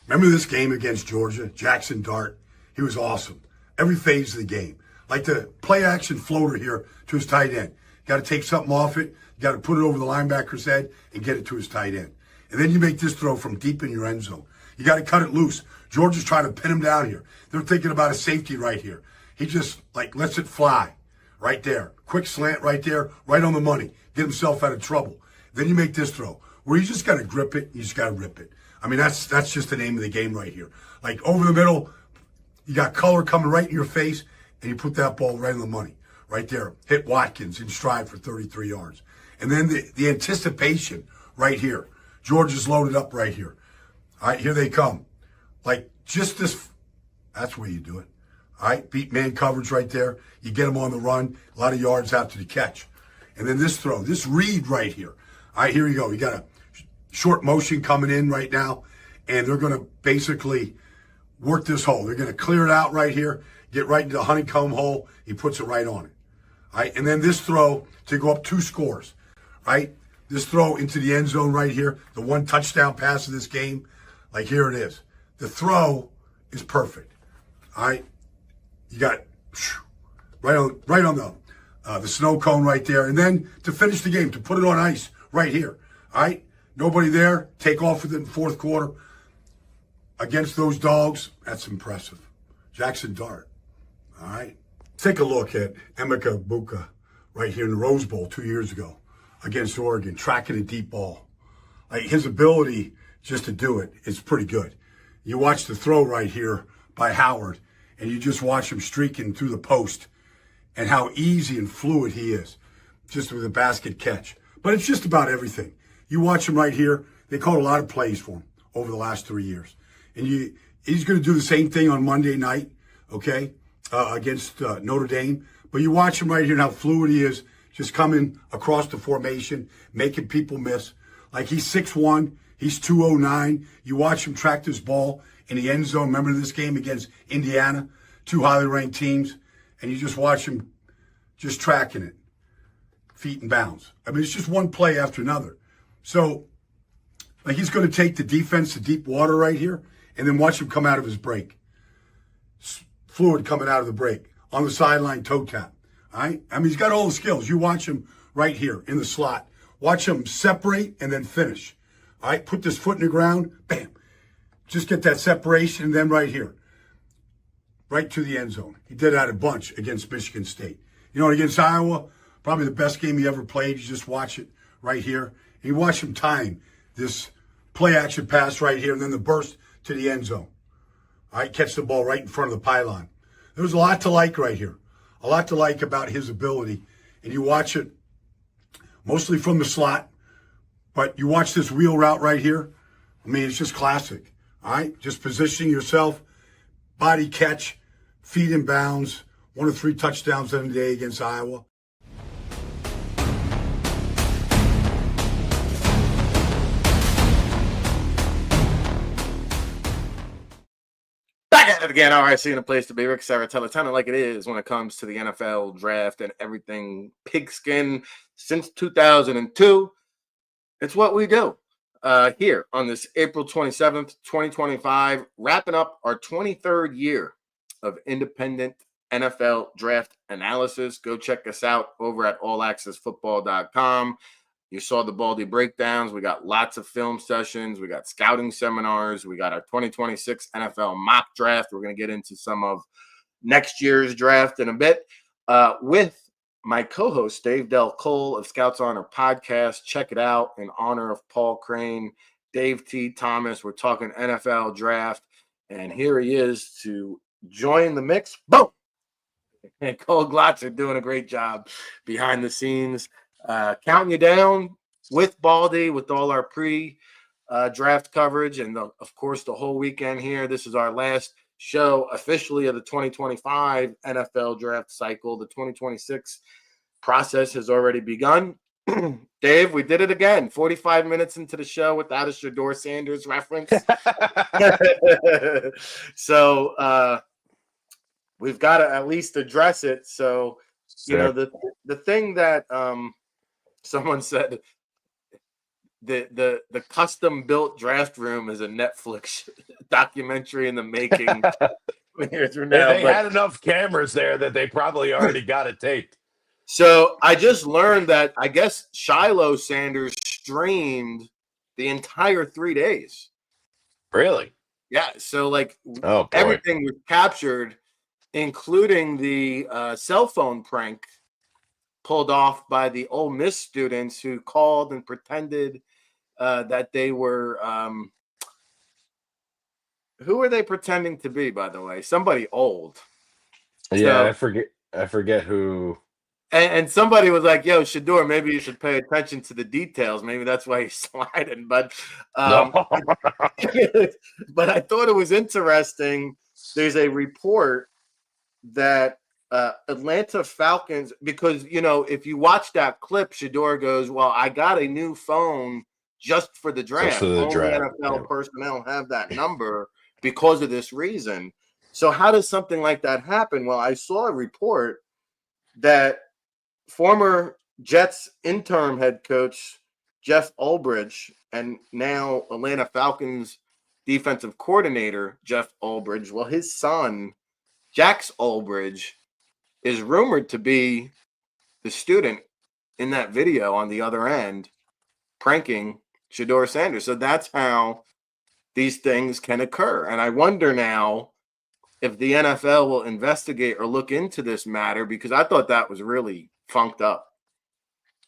Remember this game against Georgia? Jackson Dart, he was awesome. Every phase of the game. Like the play action floater here to his tight end. Got to take something off it. You got to put it over the linebacker's head and get it to his tight end. And then you make this throw from deep in your end zone. You got to cut it loose. Georgia's trying to pin him down here. They're thinking about a safety right here. He just lets it fly right there. Quick slant right there, right on the money. Get himself out of trouble. Then you make this throw where you just got to grip it. You just got to rip it. I mean, that's just the name of the game right here. Like over the middle, you got color coming right in your face, and you put that ball right on the money, right there. Hit Watkins in stride for 33 yards. And then the anticipation right here. Georgia's loaded up right here. All right, here they come. Like just this, that's where you do it. All right, beat man coverage right there. You get them on the run, a lot of yards after the catch. And then this throw, this read right here. All right, here you go. You got a short motion coming in right now, and they're going to basically work this hole. They're going to clear it out right here, get right into the honeycomb hole. He puts it right on it. All right, and then this throw to go up 2 scores, right? This throw into the end zone right here, the 1 touchdown pass of this game, like here it is. The throw is perfect. All right, you got right on the snow cone right there, and then to finish the game, to put it on ice right here. All right. Nobody there. Take off with it in the fourth quarter. Against those dogs, that's impressive. Jackson Dart. All right. Take a look at Emeka Buka right here in the Rose Bowl 2 years ago against Oregon, tracking a deep ball. Like his ability just to do it is pretty good. You watch the throw right here by Howard, and you just watch him streaking through the post and how easy and fluid he is just with a basket catch. But it's just about everything. You watch him right here. They called a lot of plays for him over the last 3 years. And he's going to do the same thing on Monday night, okay, against Notre Dame. But you watch him right here and how fluid he is, just coming across the formation, making people miss. Like he's 6'1", he's 209. You watch him track this ball in the end zone. Remember this game against Indiana, 2 highly ranked teams, and you just watch him just tracking it, feet and bounds. I mean, it's just one play after another. So, like he's going to take the defense to deep water right here, and then watch him come out of his break. Fluid coming out of the break. On the sideline, toe tap. All right? I mean, he's got all the skills. You watch him right here in the slot. Watch him separate and then finish. All right? Put this foot in the ground. Bam. Just get that separation, and then right here. Right to the end zone. He did that a bunch against Michigan State. You know, against Iowa, probably the best game he ever played. You just watch it right here. And you watch him time this play-action pass right here, and then the burst to the end zone. All right, catch the ball right in front of the pylon. There's a lot to like right here. A lot to like about his ability. And you watch it mostly from the slot, but you watch this wheel route right here. I mean, it's just classic. All right, just positioning yourself, body catch, feet in bounds, 1 of 3 touchdowns in a day against Iowa. Back at it again. All right, seeing a place to be. Rick Serritella, telling it like it is when it comes to the NFL draft and everything pigskin since 2002. It's what we do here on this April 27th, 2025, wrapping up our 23rd year of independent NFL draft analysis. Go check us out over at allaccessfootball.com. You saw the Baldy breakdowns. We got lots of film sessions. We got scouting seminars. We got our 2026 NFL mock draft. We're going to get into some of next year's draft in a bit with my co-host, Dave Del Cole of Scouts Honor Podcast. Check it out in honor of Paul Crane, Dave T. Thomas. We're talking NFL draft. And here he is to join the mix. Boom! And Cole Glotz are doing a great job behind the scenes. Counting you down with Baldy, with all our pre-draft coverage, and of course the whole weekend here. This is our last show officially of the 2025 NFL draft cycle. The 2026 process has already begun. Dave, we did it again. 45 minutes into the show without a Shador Sanders reference. So we've got to at least address it. So, you know, the thing that someone said, the custom built draft room is a Netflix documentary in the making. They had enough cameras there that they probably already got it taped. So I just learned that I guess Shador Sanders streamed the entire 3 days. Really? Yeah. So like Oh, everything was captured, including the cell phone prank pulled off by the Ole Miss students who called and pretended that they were who were they pretending to be, by the way? Somebody old. Yeah, so, I forget who. And somebody was like, yo, Shador, maybe you should pay attention to the details. Maybe that's why he's sliding. But but I thought it was interesting. There's a report that Atlanta Falcons, because, you know, if you watch that clip, Shador goes, well, I got a new phone just for the draft. Just for the draft. NFL personnel have that number because of this reason. So how does something like that happen? Well, I saw a report that former Jets interim head coach Jeff Ulbrich and now Atlanta Falcons defensive coordinator Jeff Ulbrich, well, his son, Jax Ulbrich, is rumored to be the student in that video on the other end, pranking Shador Sanders. So that's how these things can occur. And I wonder now if the NFL will investigate or look into this matter, because I thought that was really funked up.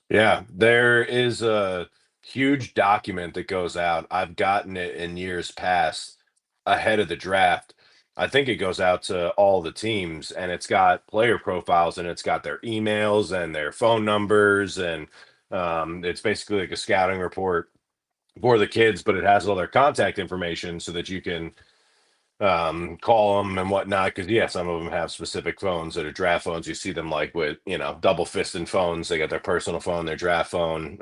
Yeah, there is a huge document that goes out. I've gotten it in years past ahead of the draft. I think it goes out to all the teams, and it's got player profiles, and it's got their emails and their phone numbers, and it's basically like a scouting report for the kids, but it has all their contact information so that you can call them and whatnot. Because yeah, some of them have specific phones that are draft phones. You see them like with double fisting phones. They got their personal phone, their draft phone.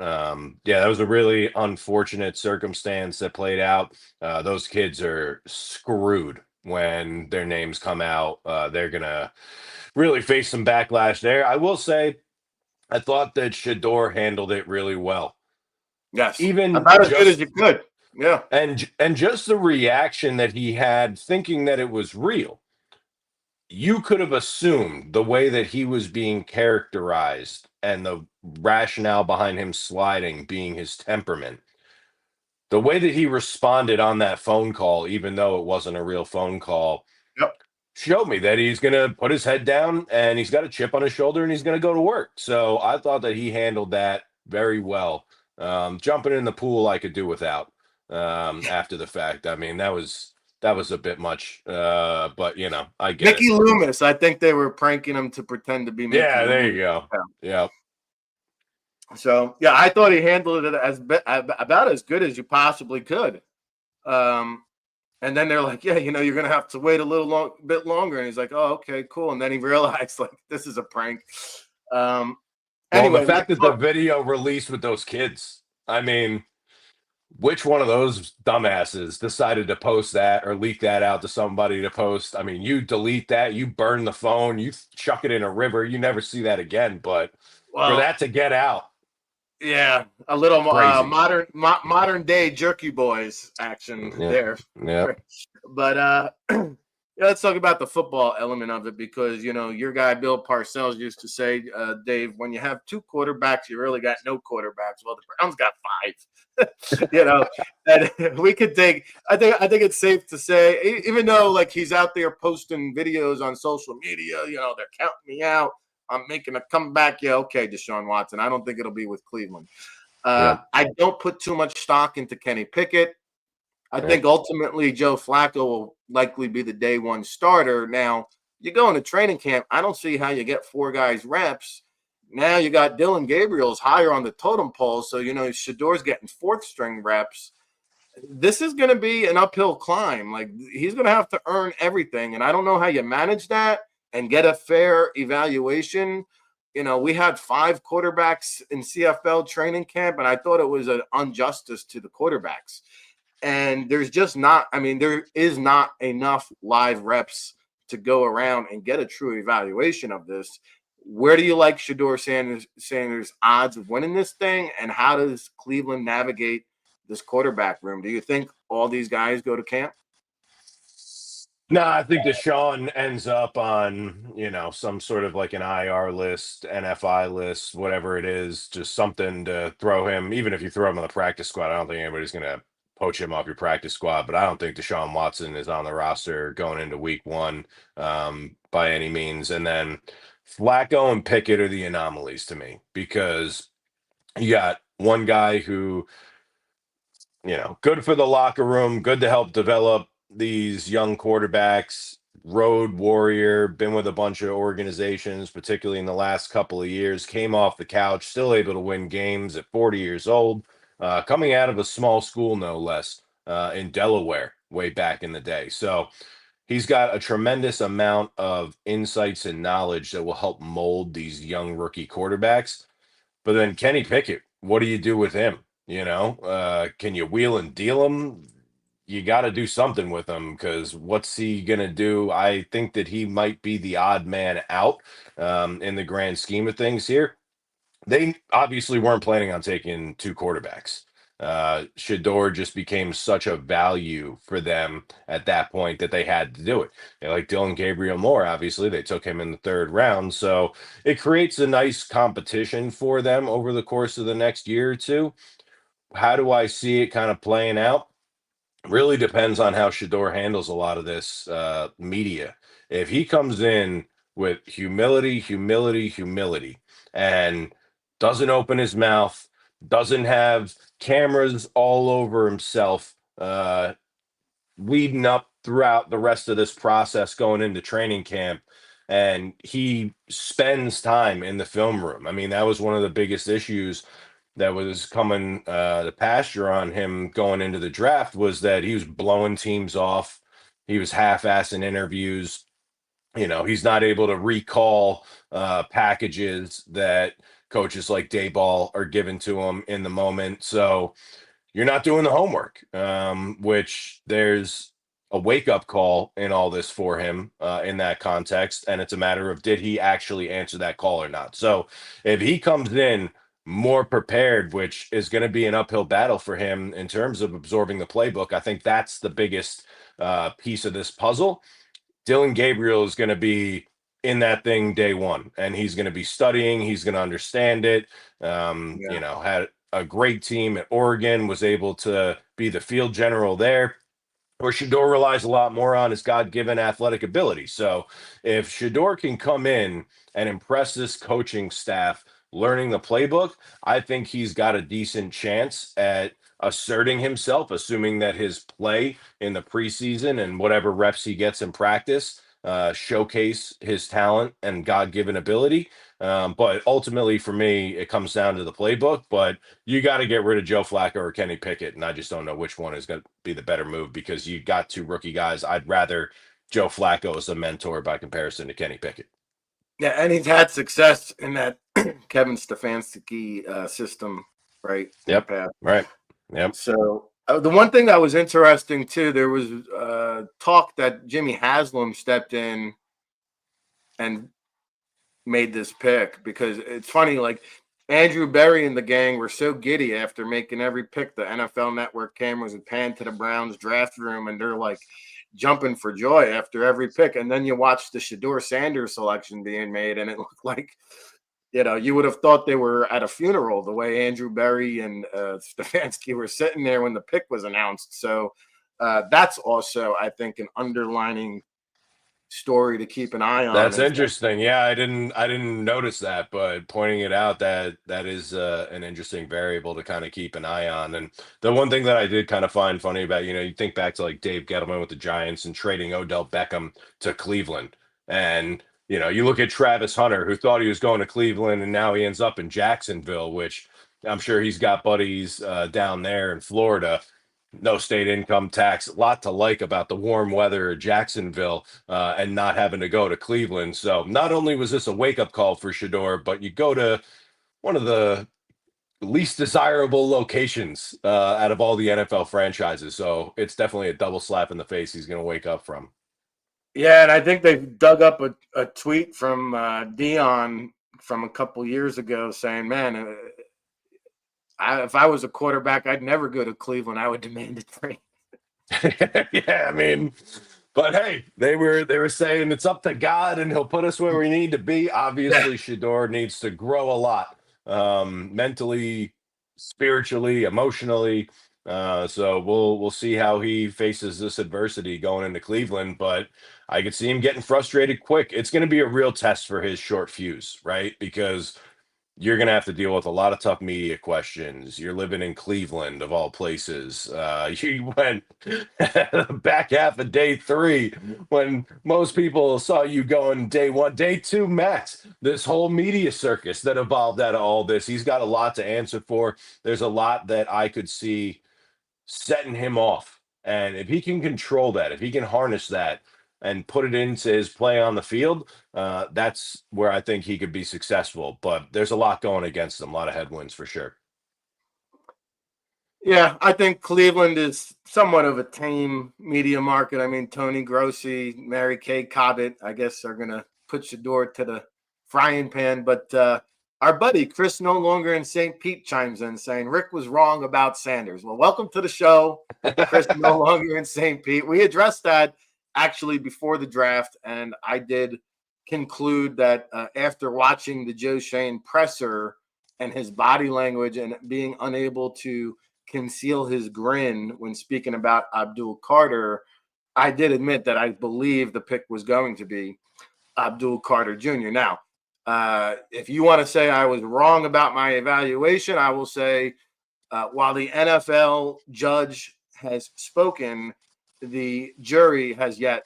Yeah, that was a really unfortunate circumstance that played out. Those kids are screwed when their names come out. They're gonna really face some backlash there. I will say, I thought that Shador handled it really well. Yes, Even about as good just as you could. Yeah. and just the reaction that he had, thinking that it was real. You could have assumed the way that he was being characterized and the rationale behind him sliding being his temperament. The way that he responded on that phone call, even though it wasn't a real phone call, Yep. showed me that he's going to put his head down and he's got a chip on his shoulder and he's going to go to work. So I thought that he handled that very well. Jumping in the pool, I could do without after the fact. I mean, that was a bit much, but I get Mickey it. Loomis. I think they were pranking him to pretend to be Mickey Yeah, there Loomis. you go. Yeah. So yeah, I thought he handled it about as good as you possibly could. And then they're like, yeah, you're gonna have to wait a bit longer. And he's like, oh, okay, cool. And then he realized like this is a prank. Anyway, The fact that the video released with those kids, I mean, which one of those dumbasses decided to post that or leak that out to somebody to post? I mean, you delete that, you burn the phone, you chuck it in a river, you never see that again. But for that to get out, yeah, a little crazy. modern day jerky boys action there. Yeah. But let's talk about the football element of it, because your guy Bill Parcells used to say, Dave, when you have two quarterbacks, you really got no quarterbacks. Well, the Browns got five. And we could take. I think it's safe to say, even though like he's out there posting videos on social media, they're counting me out. I'm making a comeback. Yeah, okay, Deshaun Watson. I don't think it'll be with Cleveland. I don't put too much stock into Kenny Pickett. I think ultimately Joe Flacco will likely be the day one starter. Now, you go into training camp, I don't see how you get four guys reps. Now you got Dylan Gabriel's higher on the totem pole, so Shador's getting fourth string reps. This is going to be an uphill climb. Like, he's going to have to earn everything, and I don't know how you manage that and get a fair evaluation. We had 5 quarterbacks in CFL training camp, and I thought it was an injustice to the quarterbacks. And there's just not, there is not enough live reps to go around and get a true evaluation of this. Where do you like Shador Sanders' odds of winning this thing? And how does Cleveland navigate this quarterback room? Do you think all these guys go to camp? No, I think Deshaun ends up on, some sort of like an IR list, NFI list, whatever it is, just something to throw him. Even if you throw him on the practice squad, I don't think anybody's going to poach him off your practice squad, but I don't think Deshaun Watson is on the roster going into week 1 by any means. And then Flacco and Pickett are the anomalies to me, because you got one guy who, good for the locker room, good to help develop these young quarterbacks, road warrior, been with a bunch of organizations, particularly in the last couple of years, came off the couch, still able to win games at 40 years old, coming out of a small school, no less, in Delaware way back in the day. So he's got a tremendous amount of insights and knowledge that will help mold these young rookie quarterbacks. But then Kenny Pickett, what do you do with him? Can you wheel and deal him? You got to do something with him, because what's he going to do? I think that he might be the odd man out in the grand scheme of things here. They obviously weren't planning on taking 2 quarterbacks. Shador just became such a value for them at that point that they had to do it. They like Dylan Gabriel more, obviously. They took him in the 3rd round. So it creates a nice competition for them over the course of the next year or two. how do I see it kind of playing out? Really depends on how Shador handles a lot of this media. If he comes in with humility, humility, humility, and doesn't open his mouth, doesn't have cameras all over himself, leading up throughout the rest of this process going into training camp, and he spends time in the film room. I mean, that was one of the biggest issues that was coming the pasture on him going into the draft, was that he was blowing teams off. He was half-assing interviews. He's not able to recall packages that coaches like Dayball are giving to him in the moment. So you're not doing the homework, which there's a wake-up call in all this for him in that context. And it's a matter of, did he actually answer that call or not? So if he comes in more prepared, which is going to be an uphill battle for him in terms of absorbing the playbook, I think that's the biggest piece of this puzzle. Dylan Gabriel is going to be in that thing day one, and he's going to be studying. He's going to understand it. Had a great team at Oregon, was able to be the field general there, where Shador relies a lot more on his God-given athletic ability. So if Shador can come in and impress this coaching staff learning the playbook, I think he's got a decent chance at asserting himself, assuming that his play in the preseason and whatever reps he gets in practice showcase his talent and God-given ability. But ultimately, for me, it comes down to the playbook. But you got to get rid of Joe Flacco or Kenny Pickett, and I just don't know which one is going to be the better move, because you got two rookie guys. I'd rather Joe Flacco as a mentor by comparison to Kenny Pickett. Yeah, and he's had success in that Kevin Stefanski system, right? Yep. Right. Yep. So the one thing that was interesting too, there was talk that Jimmy Haslam stepped in and made this pick, because it's funny, like Andrew Berry and the gang were so giddy after making every pick. The NFL Network cameras would pan to the Browns draft room, and they're like jumping for joy after every pick. And then you watch the Shador Sanders selection being made, and it looked like, you would have thought they were at a funeral, the way Andrew Berry and Stefanski were sitting there when the pick was announced. So that's also, I think, an underlining story to keep an eye on. That's interesting. Yeah, I didn't notice that, but pointing it out, that is an interesting variable to kind of keep an eye on. And the one thing that I did kind of find funny about, you think back to like Dave Gettleman with the Giants and trading Odell Beckham to Cleveland, and you look at Travis Hunter, who thought he was going to Cleveland, and now he ends up in Jacksonville, which I'm sure he's got buddies down there in Florida. No state income tax, a lot to like about the warm weather of Jacksonville and not having to go to Cleveland. So not only was this a wake-up call for Shador, but you go to one of the least desirable locations out of all the NFL franchises. So it's definitely a double slap in the face he's going to wake up from. Yeah, and I think they dug up a tweet from Dion from a couple years ago saying, man, if I was a quarterback, I'd never go to Cleveland. I would demand a trade. Yeah, I mean, but hey, they were saying it's up to God and he'll put us where we need to be. Obviously, Shador needs to grow a lot, mentally, spiritually, emotionally. So we'll see how he faces this adversity going into Cleveland. But I could see him getting frustrated quick. It's going to be a real test for his short fuse, right? Because you're going to have to deal with a lot of tough media questions. You're living in Cleveland, of all places. You went back half of day 3 when most people saw you going day 1, day 2, max. This whole media circus that evolved out of all this. He's got a lot to answer for. There's a lot that I could see setting him off. And if he can control that, if he can harness that and put it into his play on the field, that's where I think he could be successful. But there's a lot going against him, a lot of headwinds for sure. Yeah, I think Cleveland is somewhat of a tame media market. I mean, Tony Grossi, Mary Kay Cobbett, I guess, are going to put Shador to the frying pan. But our buddy Chris, no longer in St. Pete, chimes in saying Rick was wrong about Sanders. Well, welcome to the show, Chris, no longer in St. Pete. We addressed that actually before the draft, and I did conclude that after watching the Joe Shane presser and his body language and being unable to conceal his grin when speaking about Abdul Carter. I did admit that I believe the pick was going to be Abdul Carter Jr. Now, if you want to say I was wrong about my evaluation, I will say while the NFL judge has spoken, the jury has yet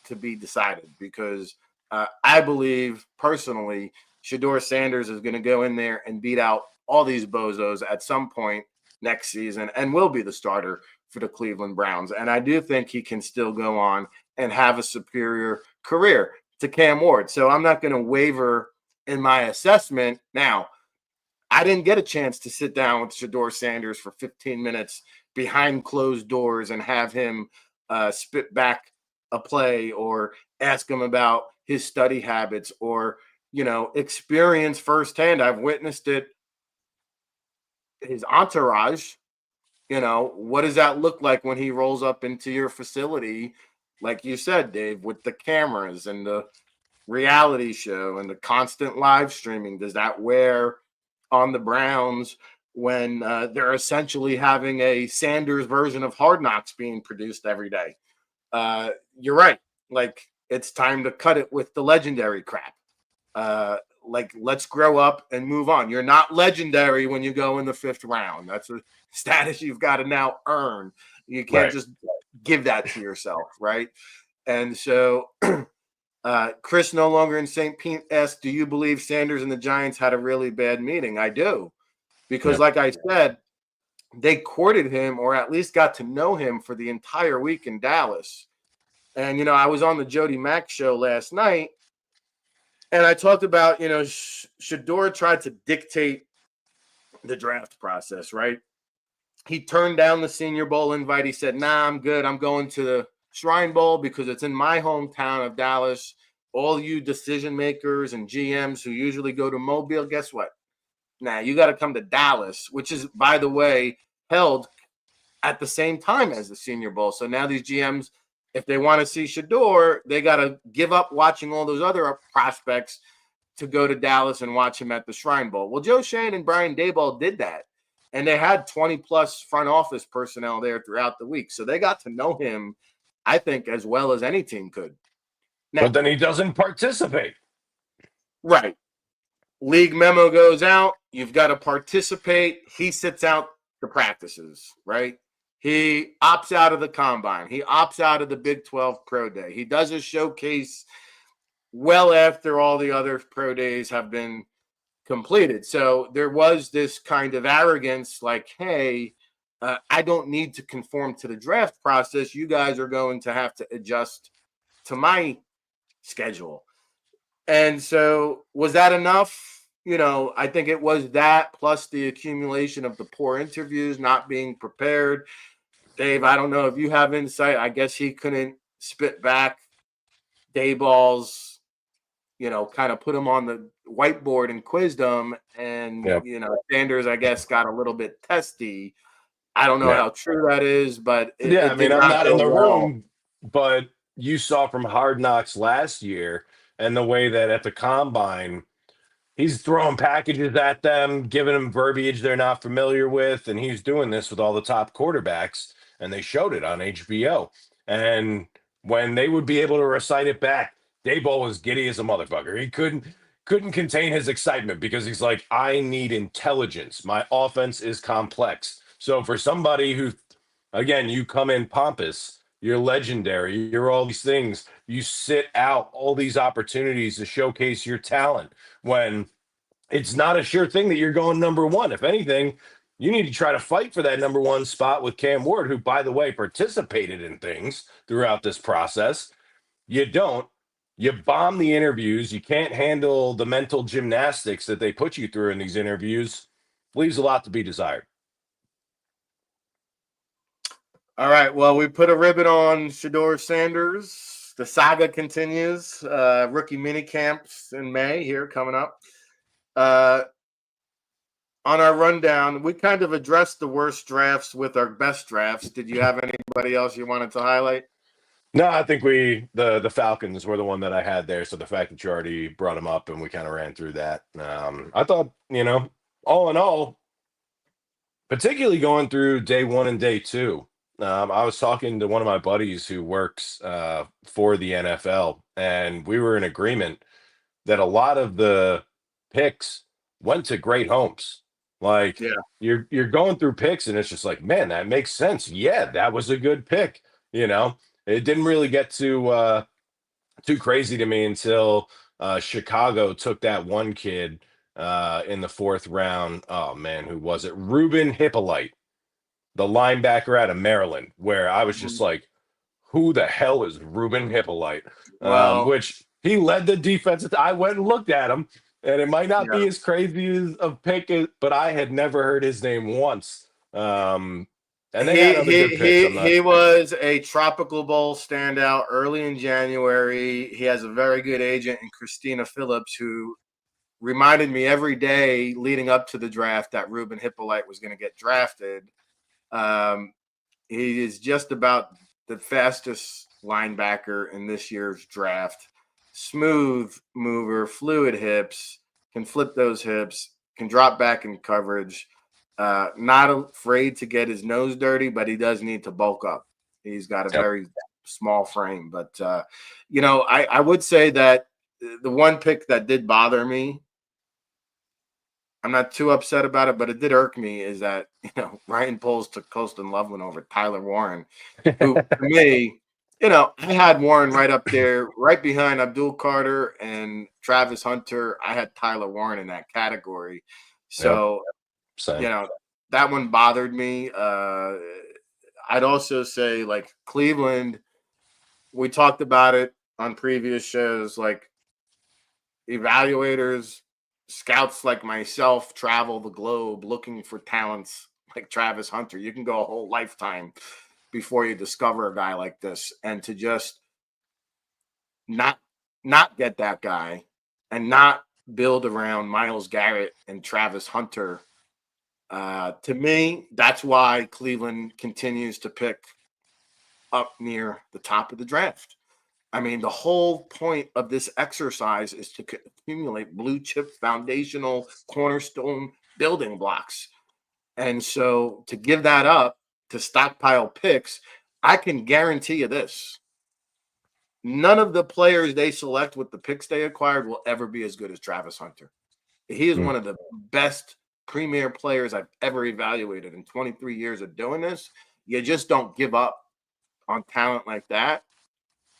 to be decided, because I believe personally Shador Sanders is going to go in there and beat out all these bozos at some point next season and will be the starter for the Cleveland Browns. And I do think he can still go on and have a superior career to Cam Ward. So I'm not going to waver in my assessment. Now, I didn't get a chance to sit down with Shador Sanders for 15 minutes behind closed doors and have him spit back a play or ask him about his study habits or, experience firsthand. I've witnessed it. His entourage, what does that look like when he rolls up into your facility? Like you said, Dave, with the cameras and the reality show and the constant live streaming, does that wear on the Browns when they're essentially having a Sanders version of Hard Knocks being produced every day? You're right. Like, it's time to cut it with the legendary crap. Let's grow up and move on. You're not legendary when you go in the 5th round. That's a status you've got to now earn. You can't just give that to yourself, right? And so Chris, no longer in St. Pete, asked, do you believe Sanders and the Giants had a really bad meeting? I do. Because like I said, they courted him, or at least got to know him, for the entire week in Dallas. And, I was on the Jody Mack show last night, and I talked about, Shador tried to dictate the draft process, right? He turned down the Senior Bowl invite. He said, nah, I'm good. I'm going to the Shrine Bowl because it's in my hometown of Dallas. All you decision makers and GMs who usually go to Mobile, guess what? Nah, you got to come to Dallas, which is, by the way, held at the same time as the Senior Bowl. So now these GMs, if they want to see Shador, they got to give up watching all those other prospects to go to Dallas and watch him at the Shrine Bowl. Well, Joe Shane and Brian Daboll did that, and they had 20-plus front office personnel there throughout the week. So they got to know him, I think, as well as any team could. Now, but then he doesn't participate. Right. League memo goes out. You've got to participate. He sits out the practices, right? He opts out of the combine. He opts out of the Big 12 Pro Day. He does a showcase well after all the other pro days have been completed. So there was this kind of arrogance like, hey, I don't need to conform to the draft process. You guys are going to have to adjust to my schedule. And so was that enough? I think it was that, plus the accumulation of the poor interviews, not being prepared. Dave, I don't know if you have insight. I guess he couldn't spit back Dayball's, kind of put him on the whiteboard and quizzed him. And, Sanders, I guess, got a little bit testy. I don't know how true that is, but I'm not in the room, but you saw from Hard Knocks last year and the way that at the combine, he's throwing packages at them, giving them verbiage they're not familiar with, and he's doing this with all the top quarterbacks, and they showed it on HBO. And when they would be able to recite it back, Daboll was giddy as a motherfucker. He couldn't contain his excitement because he's like, I need intelligence. My offense is complex. So for somebody who, again, you come in pompous, you're legendary, you're all these things, you sit out all these opportunities to showcase your talent when it's not a sure thing that you're going number one. If anything, you need to try to fight for that number one spot with Cam Ward, who, by the way, participated in things throughout this process. You don't. You bomb the interviews. You can't handle the mental gymnastics that they put you through in these interviews. Leaves a lot to be desired. All right. Well, we put a ribbon on Shador Sanders. The saga continues. Rookie mini camps in May here coming up. On our rundown, we kind of addressed the worst drafts with our best drafts. Did you have anybody else you wanted to highlight? No, I think the Falcons were the one that I had there. So the fact that you already brought them up and we kind of ran through that, I thought, all in all, particularly going through day 1 and day 2. I was talking to one of my buddies who works for the NFL, and we were in agreement that a lot of the picks went to great homes. Like Yeah. you're going through picks, and it's just like, man, that makes sense. Yeah, that was a good pick. It didn't really get too crazy to me until Chicago took that one kid in the 4th round. Oh man, who was it? Ruben Hippolyte, the linebacker out of Maryland, where I was just Mhm. like, who the hell is Ruben Hippolyte? Well, Which he led the defense. I went and looked at him, and it might not yeah. be as crazy as a pick, but I had never heard his name once. And they had He other he good picks. he I'm not. he was a Tropical Bowl standout early in January. He has a very good agent in Christina Phillips, who reminded me every day leading up to the draft that Ruben Hippolyte was going to get drafted. Um, he is just about the fastest linebacker in this year's draft. Smooth mover, fluid hips, can flip those hips, can drop back in coverage. Not afraid to get his nose dirty, but he does need to bulk up. He's got a Yep. very small frame. But, I would say that the one pick that did bother me, I'm not too upset about it, but it did irk me, is that, Ryan Poles took Colston Loveland over Tyler Warren, who to me, I had Warren right up there, right behind Abdul Carter and Travis Hunter. I had Tyler Warren in that category. Yep. So, Same. that one bothered me. I'd also say, like, Cleveland, we talked about it on previous shows, like, evaluators, scouts like myself travel the globe looking for talents like Travis Hunter. You can go a whole lifetime before you discover a guy like this, and to just not get that guy and not build around Myles Garrett and Travis Hunter. To me, that's why Cleveland continues to pick up near the top of the draft. I mean, the whole point of this exercise is to accumulate blue chip foundational cornerstone building blocks. And so to give that up to stockpile picks, I can guarantee you this: none of the players they select with the picks they acquired will ever be as good as Travis Hunter. He is Mm. one of the best premier players I've ever evaluated in 23 years of doing this. You just don't give up on talent like that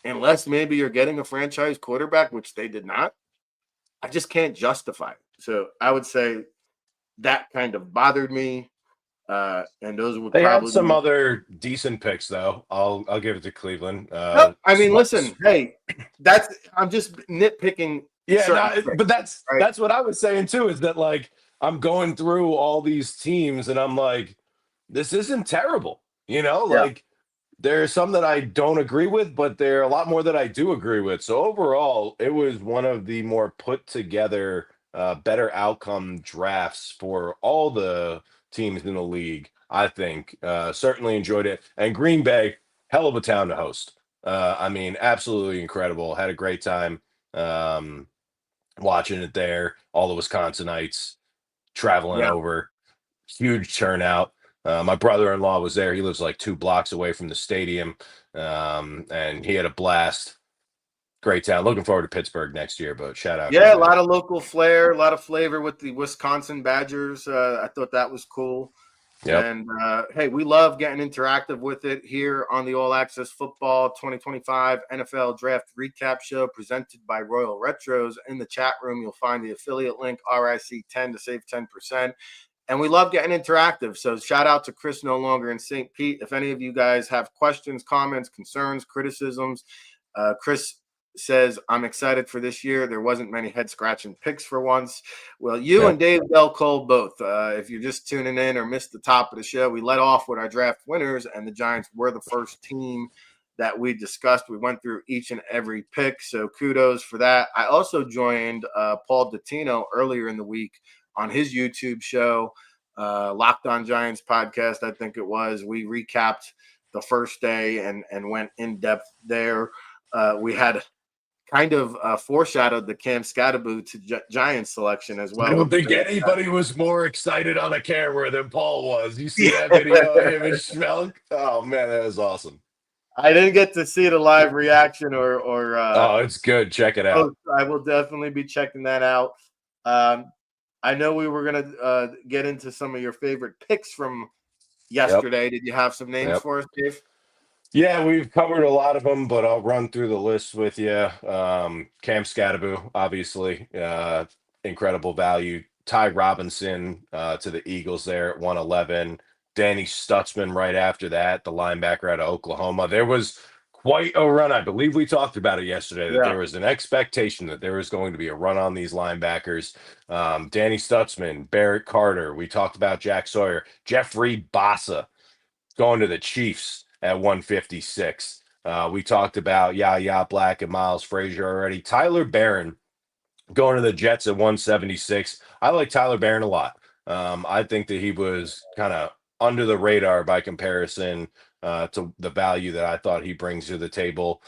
unless maybe you're getting a franchise quarterback, which they did not. I just can't justify it. So I would say that kind of bothered me. And those would They had probably some be. other decent picks, though. I'll give it to Cleveland. No, I mean, listen, hey, I'm just nitpicking Yeah, certain no, picks, but that's right? that's what I was saying too. Is that like I'm going through all these teams, and I'm like, this isn't terrible. Yeah. Like there are some that I don't agree with, but there are a lot more that I do agree with. So overall, it was one of the more put together, better outcome drafts for all the teams in the league. I think certainly enjoyed it, and Green Bay, hell of a town to host. I mean, absolutely incredible. Had a great time um, watching it there. All the Wisconsinites traveling Yeah. over, huge turnout. My brother-in-law was there. He lives like 2 blocks away from the stadium, and he had a blast. Great town. Looking forward to Pittsburgh next year, but shout out Green Yeah, a Bay. lot of local flair, a lot of flavor with the Wisconsin Badgers. I thought that was cool. Yep. And hey, we love getting interactive with it here on the All Access Football 2025 NFL Draft Recap Show presented by Royal Retros. In the chat room, you'll find the affiliate link RIC10 to save 10%. And we love getting interactive. So shout out to Chris No Longer in St. Pete. If any of you guys have questions, comments, concerns, criticisms, Chris says, I'm excited for this year. There wasn't many head scratching picks for once. Well, you and Yep. Dave Bell Cole both. If you're just tuning in or missed the top of the show, we let off with our draft winners, and the Giants were the first team that we discussed. We went through each and every pick, so kudos for that. I also joined Paul Dottino earlier in the week on his YouTube show, Locked On Giants podcast, I think it was. We recapped the first day and went in depth there. We had kind of foreshadowed the Cam Scatterboo to Giants selection as well. I don't think anybody was more excited on a camera than Paul was. You see that video of him and Schmelk? Oh man, that was awesome. I didn't get to see the live reaction or oh, it's good. Check it out. I will definitely be checking that out. I know we were gonna get into some of your favorite picks from yesterday. Yep. Did you have some names for us, Dave? Yeah, we've covered a lot of them, but I'll run through the list with you. Cam Scatterboo, obviously, incredible value. Ty Robinson to the Eagles there at 111. Danny Stutzman right after that, the linebacker out of Oklahoma. There was quite a run. I believe we talked about it yesterday, that there was an expectation that there was going to be a run on these linebackers. Danny Stutzman, Barrett Carter. We talked about Jack Sawyer. Jeffrey Bassa going to the Chiefs at 156. We talked about Yahya Black and Miles Frazier already. Tyler Barron going to the Jets at 176. I like Tyler Barron a lot. I think that he was kind of under the radar by comparison to the value that I thought he brings to the table.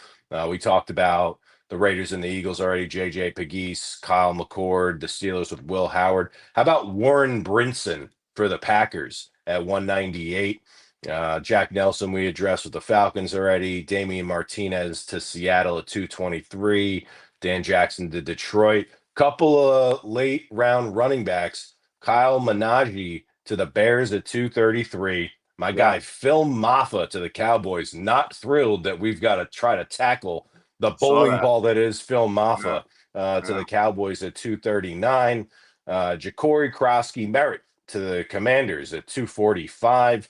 We talked about the Raiders and the Eagles already. J.J. Pegues, Kyle McCord, the Steelers with Will Howard. How about Warren Brinson for the Packers at 198? Jack Nelson we addressed with the Falcons already. Damian Martinez to Seattle at 223. Dan Jackson to Detroit. Couple of late round running backs. Kyle Manaji to the Bears at 233. My guy Phil Maffa to the Cowboys. Not thrilled that we've got to try to tackle the bowling ball that is Phil Maffa to the Cowboys at 239. Ja'Cory Krosky Merritt to the Commanders at 245.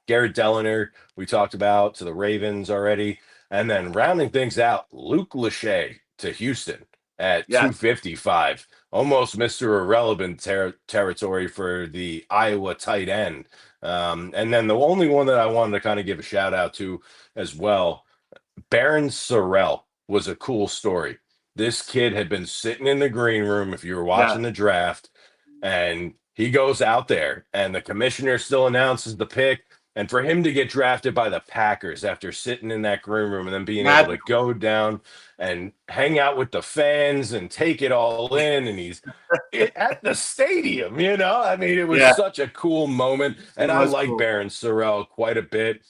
Garrett Deliner, we talked about, to the Ravens already. And then rounding things out, Luke Lachey to Houston at 255. Almost Mr. Irrelevant territory for the Iowa tight end. And then the only one that I wanted to kind of give a shout out to as well, Baron Sorrell was a cool story. This kid had been sitting in the green room, if you were watching the draft, and he goes out there and the commissioner still announces the pick. And for him to get drafted by the Packers after sitting in that green room and then being able to go down and hang out with the fans and take it all in, and he's at the stadium, you know? I mean, it was such a cool moment. And I like Baron Sorrell quite a bit.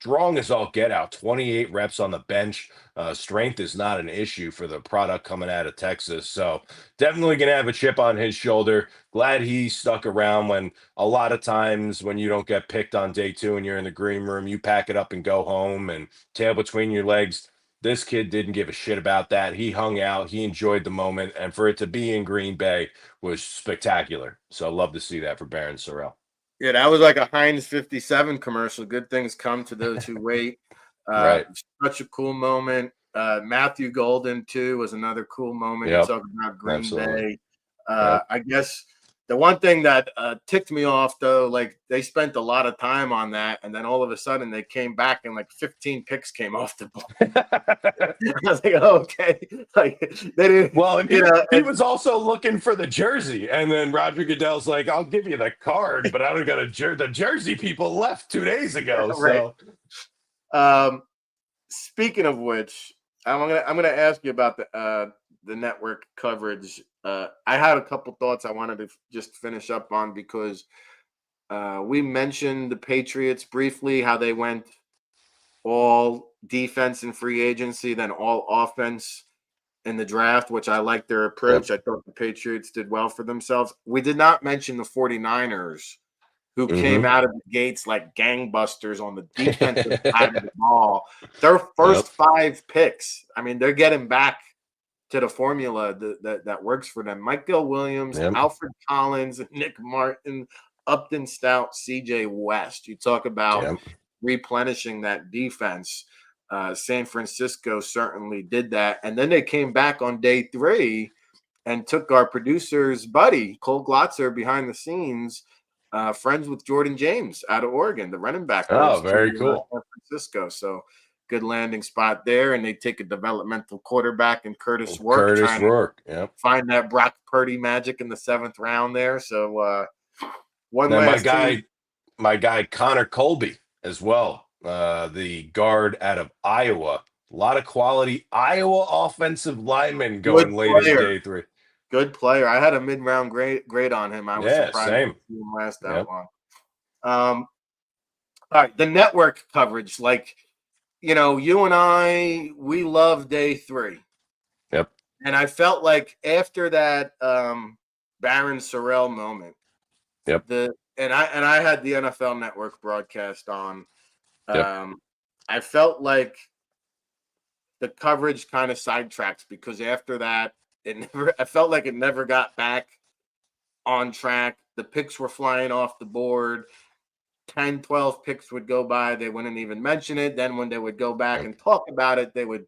Strong as all get out, 28 reps on the bench. Strength is not an issue for the product coming out of Texas. So definitely going to have a chip on his shoulder. Glad he stuck around when a lot of times when you don't get picked on day 2 and you're in the green room, you pack it up and go home and tail between your legs. This kid didn't give a shit about that. He hung out. He enjoyed the moment. And for it to be in Green Bay was spectacular. So I love to see that for Baron Sorrell. Yeah, that was like a Heinz 57 commercial. Good things come to those who wait. Such a cool moment. Matthew Golden, too, was another cool moment. You talk about Green Bay. I guess the one thing that ticked me off, though, like they spent a lot of time on that, and then all of a sudden they came back and like 15 picks came off the board. I was like, oh, okay. Like they didn't. Well, he was also looking for the jersey, and then Roger Goodell's like, "I'll give you the card, but I don't got a jersey." The jersey people left 2 days ago. So, speaking of which, I'm gonna ask you about the network coverage. I had a couple thoughts I wanted to just finish up on because we mentioned the Patriots briefly, how they went all defense in free agency, then all offense in the draft, which I like their approach. I thought the Patriots did well for themselves. We did not mention the 49ers, who came out of the gates like gangbusters on the defensive side of the ball. Their first 5 picks, I mean, they're getting back to the formula that works for them. Michael Williams, Alfred Collins, Nick Martin, Upton Stout, CJ West. You talk about replenishing that defense. San Francisco certainly did that. And then they came back on day 3 and took our producer's buddy, Cole Glotzer, behind the scenes, friends with Jordan James out of Oregon, the running back. Oh, very cool. San Francisco. So good landing spot there. And they take a developmental quarterback in Curtis Rourke. Find that Brock Purdy magic in the 7th round there. So my guy Connor Colby as well, the guard out of Iowa, A lot of quality Iowa offensive linemen Good going late in player. day 3. Good player. I had a mid-round grade on him. I was surprised Same. to see him last that long. All right, the network coverage, like, you and I, we love day 3. Yep. And I felt like after that Baron Sorrell moment, Yep. and I had the NFL Network broadcast on. Yep. I felt like the coverage kind of sidetracked because after that, I felt like it never got back on track. The picks were flying off the board. 10, 12 picks would go by. They wouldn't even mention it. Then when they would go back and talk about it, they would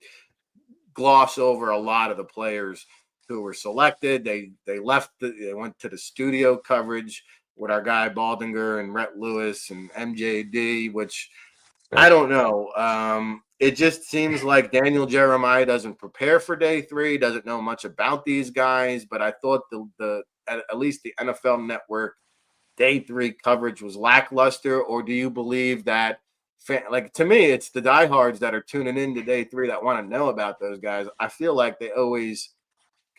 gloss over a lot of the players who were selected. They went to the studio coverage with our guy Baldinger and Rhett Lewis and MJD, which I don't know. It just seems like Daniel Jeremiah doesn't prepare for day 3, doesn't know much about these guys. But I thought at least the NFL Network day 3 coverage was lackluster. Or do you believe that, like, to me, it's the diehards that are tuning in to day 3 that want to know about those guys? I feel like they always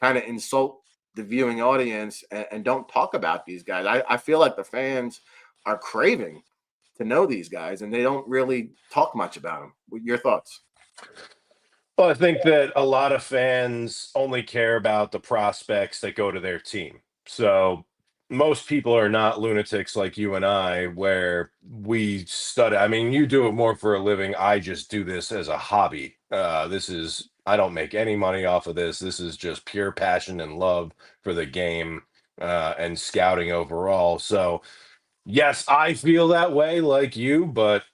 kind of insult the viewing audience and don't talk about these guys. I feel like the fans are craving to know these guys, and they don't really talk much about them. Your thoughts? Well, I think that a lot of fans only care about the prospects that go to their team. So most people are not lunatics like you and I, where we study. I mean, you do it more for a living. I just do this as a hobby. I don't make any money off of this. This is just pure passion and love for the game and scouting overall. So, yes, I feel that way like you, but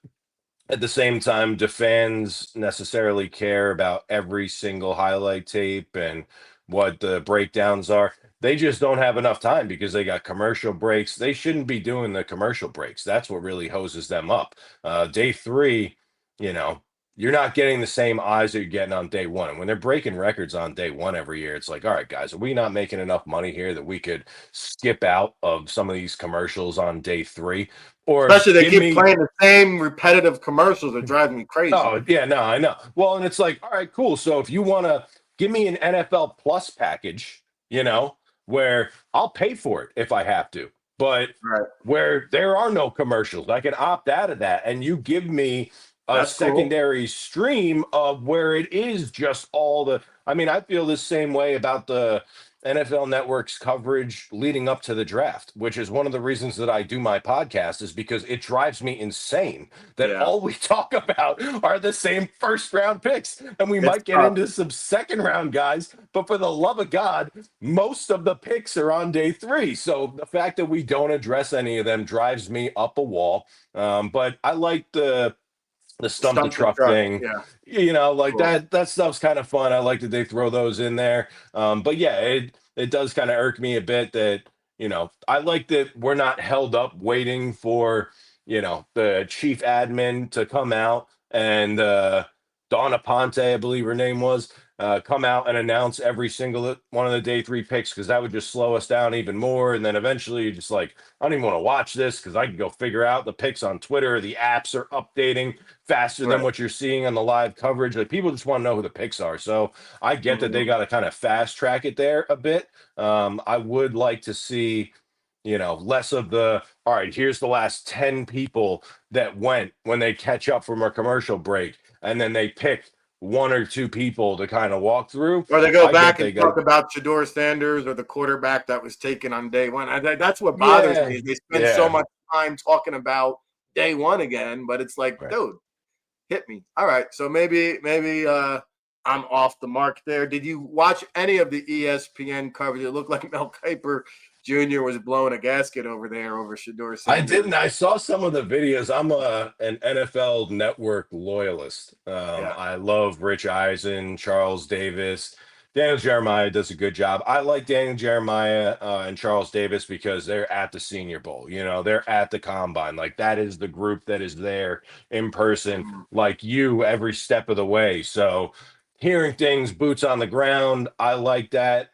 at the same time, do fans necessarily care about every single highlight tape and what the breakdowns are? They just don't have enough time because they got commercial breaks. They shouldn't be doing the commercial breaks. That's what really hoses them up. Day 3, you know, you're not getting the same eyes that you're getting on day 1. And when they're breaking records on day 1 every year, it's like, all right, guys, are we not making enough money here that we could skip out of some of these commercials on day 3? Or Especially they give keep me playing the same repetitive commercials that drive me crazy. Oh, yeah, no, I know. Well, and it's like, all right, cool. So if you want to give me an NFL Plus package, where I'll pay for it if I have to, but Right. where there are no commercials, I can opt out of that. And you give me a That's cool. secondary stream of where it is just all the. I mean, I feel the same way about the NFL Network's coverage leading up to the draft, which is one of the reasons that I do my podcast, is because it drives me insane that all we talk about are the same first round picks. And we might get into some second round guys, but for the love of God, most of the picks are on day 3. So the fact that we don't address any of them drives me up a wall. But I like the stump the truck thing. Cool. That stuff's kind of fun. I like that they throw those in there. But yeah, it does kind of irk me a bit that, I like that we're not held up waiting for, the chief admin to come out and Donna Ponte, I believe her name was, come out and announce every single one of the day 3 picks, because that would just slow us down even more. And then eventually you're just like, I don't even want to watch this because I can go figure out the picks on Twitter. The apps are updating faster than what you're seeing on the live coverage. Like, people just want to know who the picks are. So I get that they got to kind of fast track it there a bit. I would like to see, less of the, all right, here's the last 10 people that went when they catch up from a commercial break, and then they pick 1 or 2 people to kind of walk through. Or they go back and talk about Shador Sanders or the quarterback that was taken on day 1. That's what bothers me. Is they spend so much time talking about day 1 again, but it's like, dude, hit me. All right, so maybe I'm off the mark there. Did you watch any of the ESPN coverage? It looked like Mel Kiper Jr. was blowing a gasket over there over Shador Sanders. I didn't. I saw some of the videos. I'm an NFL Network loyalist. I love Rich Eisen, Charles Davis. Daniel Jeremiah does a good job. I like Daniel Jeremiah and Charles Davis because they're at the Senior Bowl. They're at the Combine. Like, that is the group that is there in person, like you, every step of the way. So hearing things, boots on the ground, I like that.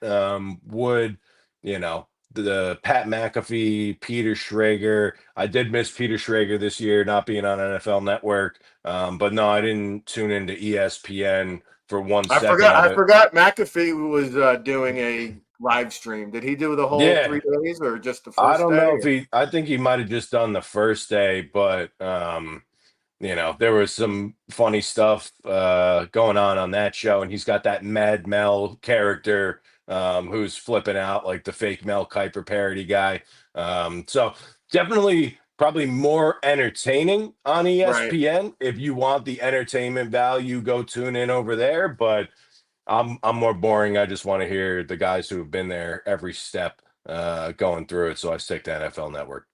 the Pat McAfee, Peter Schrager. I did miss Peter Schrager this year, not being on NFL Network. But no, I didn't tune into ESPN for 1 second of I it. forgot McAfee was doing a live stream. Did he do the whole Yeah. 3 days or just the I first don't day? know if I think he might have just done the first day, but there was some funny stuff going on that show, and he's got that Mad Mel character who's flipping out like the fake Mel Kiper parody guy. So definitely probably more entertaining on Right. ESPN. If you want the entertainment value, go tune in over there. But I'm more boring. I just want to hear the guys who have been there every step going through it. So I stick to NFL Network.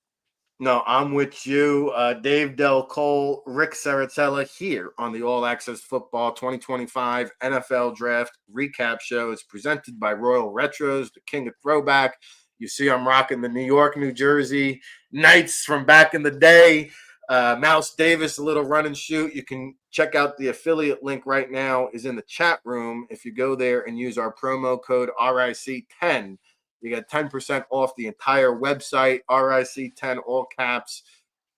No, I'm with you. Dave Del Cole, Rick Serritella here on the All Access Football 2025 NFL Draft Recap Show. It's presented by Royal Retros, the king of throwback. You see I'm rocking the New York, New Jersey Knights from back in the day. Mouse Davis, a little run and shoot. You can check out the affiliate link right now is in the chat room. If you go there and use our promo code RIC10, you get 10% off the entire website, RIC10, all caps,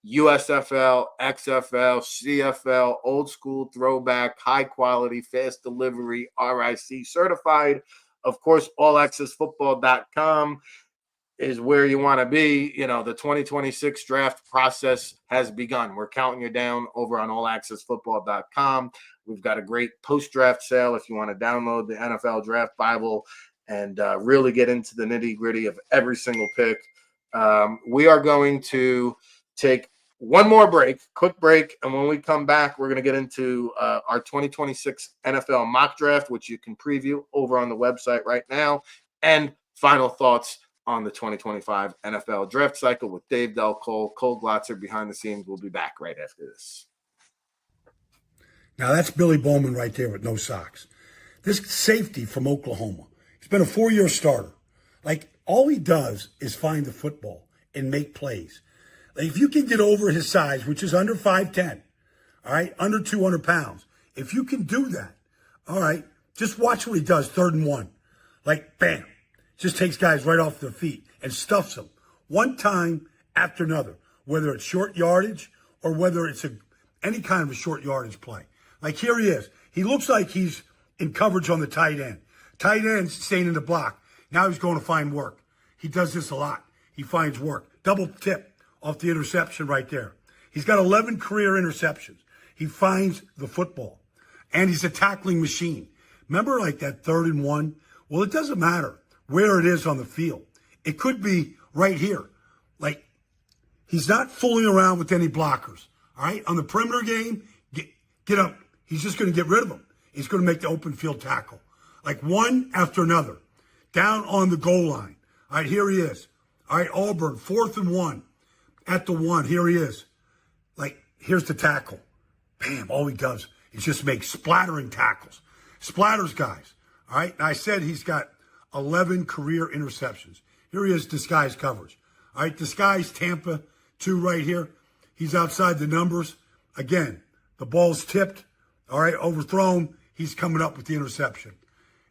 USFL, XFL, CFL, old school throwback, high quality, fast delivery, RIC certified. Of course, allaccessfootball.com is where you want to be. The 2026 draft process has begun. We're counting you down over on allaccessfootball.com. We've got a great post-draft sale if you want to download the NFL Draft Bible and really get into the nitty-gritty of every single pick. We are going to take one more quick break, and when we come back, we're going to get into our 2026 NFL mock draft, which you can preview over on the website right now, and final thoughts on the 2025 NFL draft cycle with Dave Del Cole. Cole Glotzer behind the scenes. We'll be back right after this. Now, that's Billy Bowman right there with no socks. This safety from Oklahoma. He's been a 4-year starter. All he does is find the football and make plays. If you can get over his size, which is under 5'10", all right, under 200 pounds, if you can do that, all right, just watch what he does 3rd and 1. Bam. Just takes guys right off their feet and stuffs them one time after another, whether it's short yardage or whether it's any kind of a short yardage play. Here he is. He looks like he's in coverage on the tight end. Tight end's staying in the block. Now he's going to find work. He does this a lot. He finds work. Double tip off the interception right there. He's got 11 career interceptions. He finds the football. And he's a tackling machine. Remember that 3rd and 1? Well, it doesn't matter where it is on the field. It could be right here. He's not fooling around with any blockers. All right? On the perimeter game, get up. He's just going to get rid of them. He's going to make the open field tackle. One after another. Down on the goal line. All right, here he is. All right, Auburn, 4th and 1. At the 1, here he is. Here's the tackle. Bam, all he does is just make splattering tackles. Splatters guys. All right, and I said he's got 11 career interceptions. Here he is, disguise coverage. All right, disguise Tampa 2 right here. He's outside the numbers. Again, the ball's tipped. All right, overthrown. He's coming up with the interception.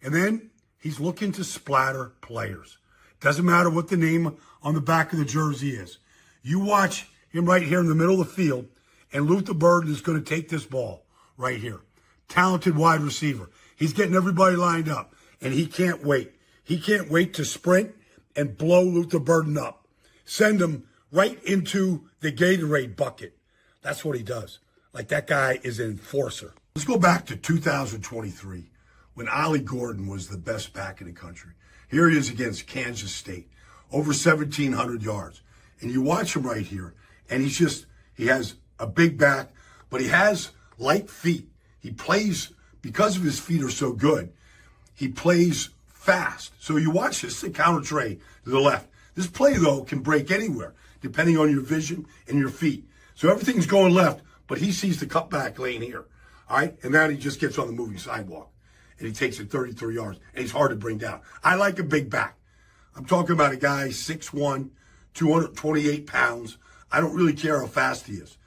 And then he's looking to splatter players. Doesn't matter what the name on the back of the jersey is. You watch him right here in the middle of the field, and Luther Burden is going to take this ball right here. Talented wide receiver. He's getting everybody lined up, and he can't wait. He can't wait to sprint and blow Luther Burden up. Send him right into the Gatorade bucket. That's what he does. That guy is an enforcer. Let's go back to 2023 when Ollie Gordon was the best back in the country. Here he is against Kansas State, over 1,700 yards. And you watch him right here, and he has a big back, but he has light feet. He plays, because of his feet are so good, he plays fast. So you watch this, the counter tray to the left. This play, though, can break anywhere, depending on your vision and your feet. So everything's going left, but he sees the cutback lane here. All right? And then he just gets on the moving sidewalk. And he takes it 33 yards. And he's hard to bring down. I like a big back. I'm talking about a guy 6'1", 228 pounds. I don't really care how fast he is.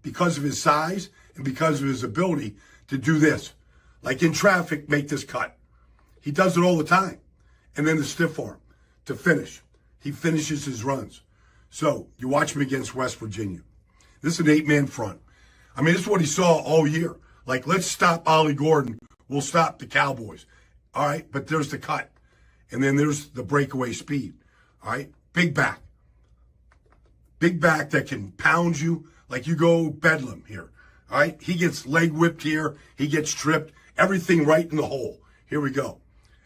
Because of his size and because of his ability to do this. In traffic, make this cut. He does it all the time. And then the stiff arm. to finish. He finishes his runs. So you watch him against West Virginia. This is an 8-man front. I mean, this is what he saw all year. Like, let's stop Ollie Gordon. We'll stop the Cowboys. All right, but there's the cut. And then there's the breakaway speed. All right, big back. Big back that can pound you like you go bedlam here. All right, he gets leg whipped here. He gets tripped. Everything right in the hole. Here we go.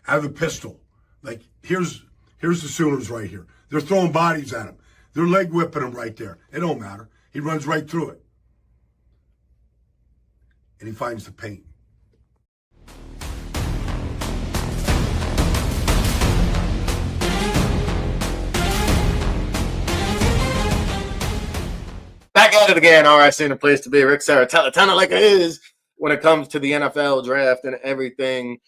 Out of the pistol. Like, here's the Sooners right here. They're throwing bodies at him. They're leg whipping him right there. It don't matter. He runs right through it. And he finds the paint. Back at it again. All right, seeing a place to be. Rick Serritella, kind of like it is when it comes to the NFL draft and everything.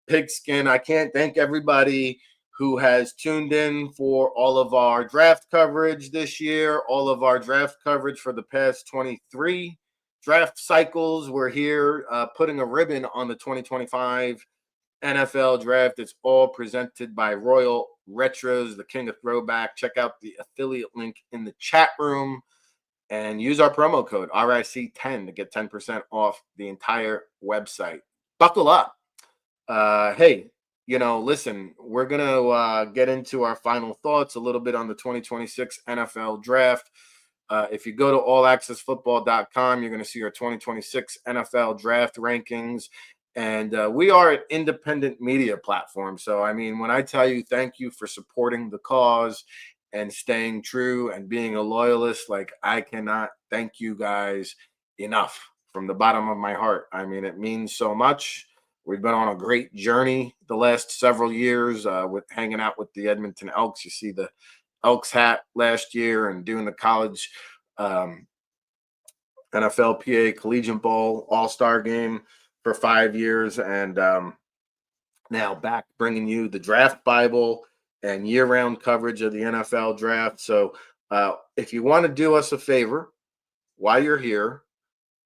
Pigskin. I can't thank everybody who has tuned in for all of our draft coverage this year, all of our draft coverage for the past 23 draft cycles. We're here putting a ribbon on the 2025 NFL draft. It's all presented by Royal Retros, the king of throwback. Check out the affiliate link in the chat room and use our promo code RIC10 to get 10% off the entire website. Buckle up. Hey, listen, we're going to get into our final thoughts a little bit on the 2026 NFL draft. If you go to allaccessfootball.com, you're going to see our 2026 NFL draft rankings. And we are an independent media platform. So, I mean, when I tell you thank you for supporting the cause and staying true and being a loyalist, like, I cannot thank you guys enough from the bottom of my heart. I mean, it means so much. We've been on a great journey the last several years with hanging out with the Edmonton Elks. You see the Elks hat last year and doing the college NFLPA Collegiate Bowl All-Star game for 5 years. And now back bringing you the Draft Bible and year-round coverage of the NFL draft. So if you want to do us a favor while you're here,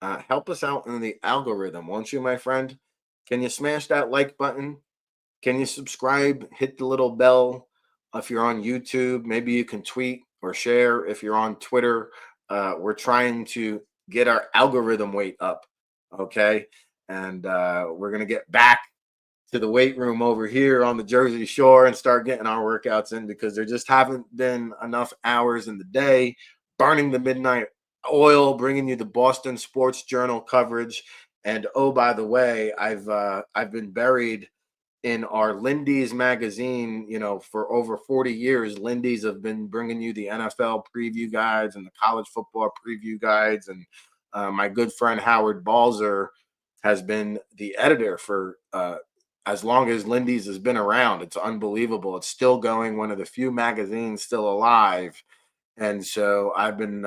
help us out in the algorithm, won't you, my friend? Can you smash that like button? Can you subscribe? Hit the little bell if you're on YouTube. Maybe you can tweet or share if you're on Twitter. We're trying to get our algorithm weight up, okay? And we're going to get back to the weight room over here on the Jersey Shore and start getting our workouts in, because there just haven't been enough hours in the day, burning the midnight oil, bringing you the Boston Sports Journal coverage. And oh, by the way, I've been buried in our Lindy's magazine, for over 40 years. Lindy's have been bringing you the NFL preview guides and the college football preview guides. And my good friend Howard Balzer has been the editor for as long as Lindy's has been around. It's unbelievable. It's still going, one of the few magazines still alive. And so I've been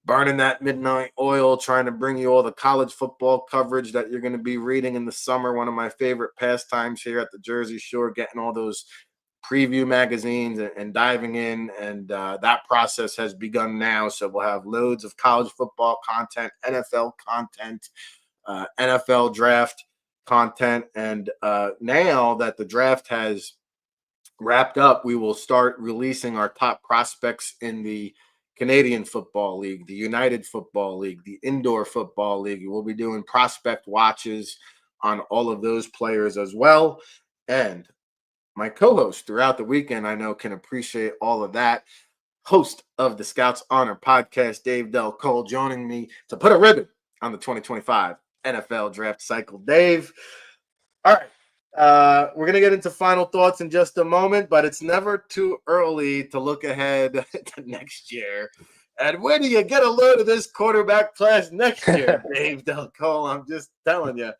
burning that midnight oil, trying to bring you all the college football coverage that you're going to be reading in the summer. One of my favorite pastimes here at the Jersey Shore, getting all those preview magazines and diving in. And that process has begun now. So we'll have loads of college football content, NFL content, NFL draft content. And now that the draft has wrapped up, we will start releasing our top prospects in the Canadian Football League, the United Football League, the Indoor Football League. We'll be doing prospect watches on all of those players as well. And my co-host throughout the weekend, I know, can appreciate all of that. Host of the Scouts Honor podcast, Dave Del Cole, joining me to put a ribbon on the 2025 NFL draft cycle. Dave, all right. We're going to get into final thoughts in just a moment, but it's never too early to look ahead to next year. And where do you get a load of this quarterback class next year, Dave Del Cole? I'm just telling you.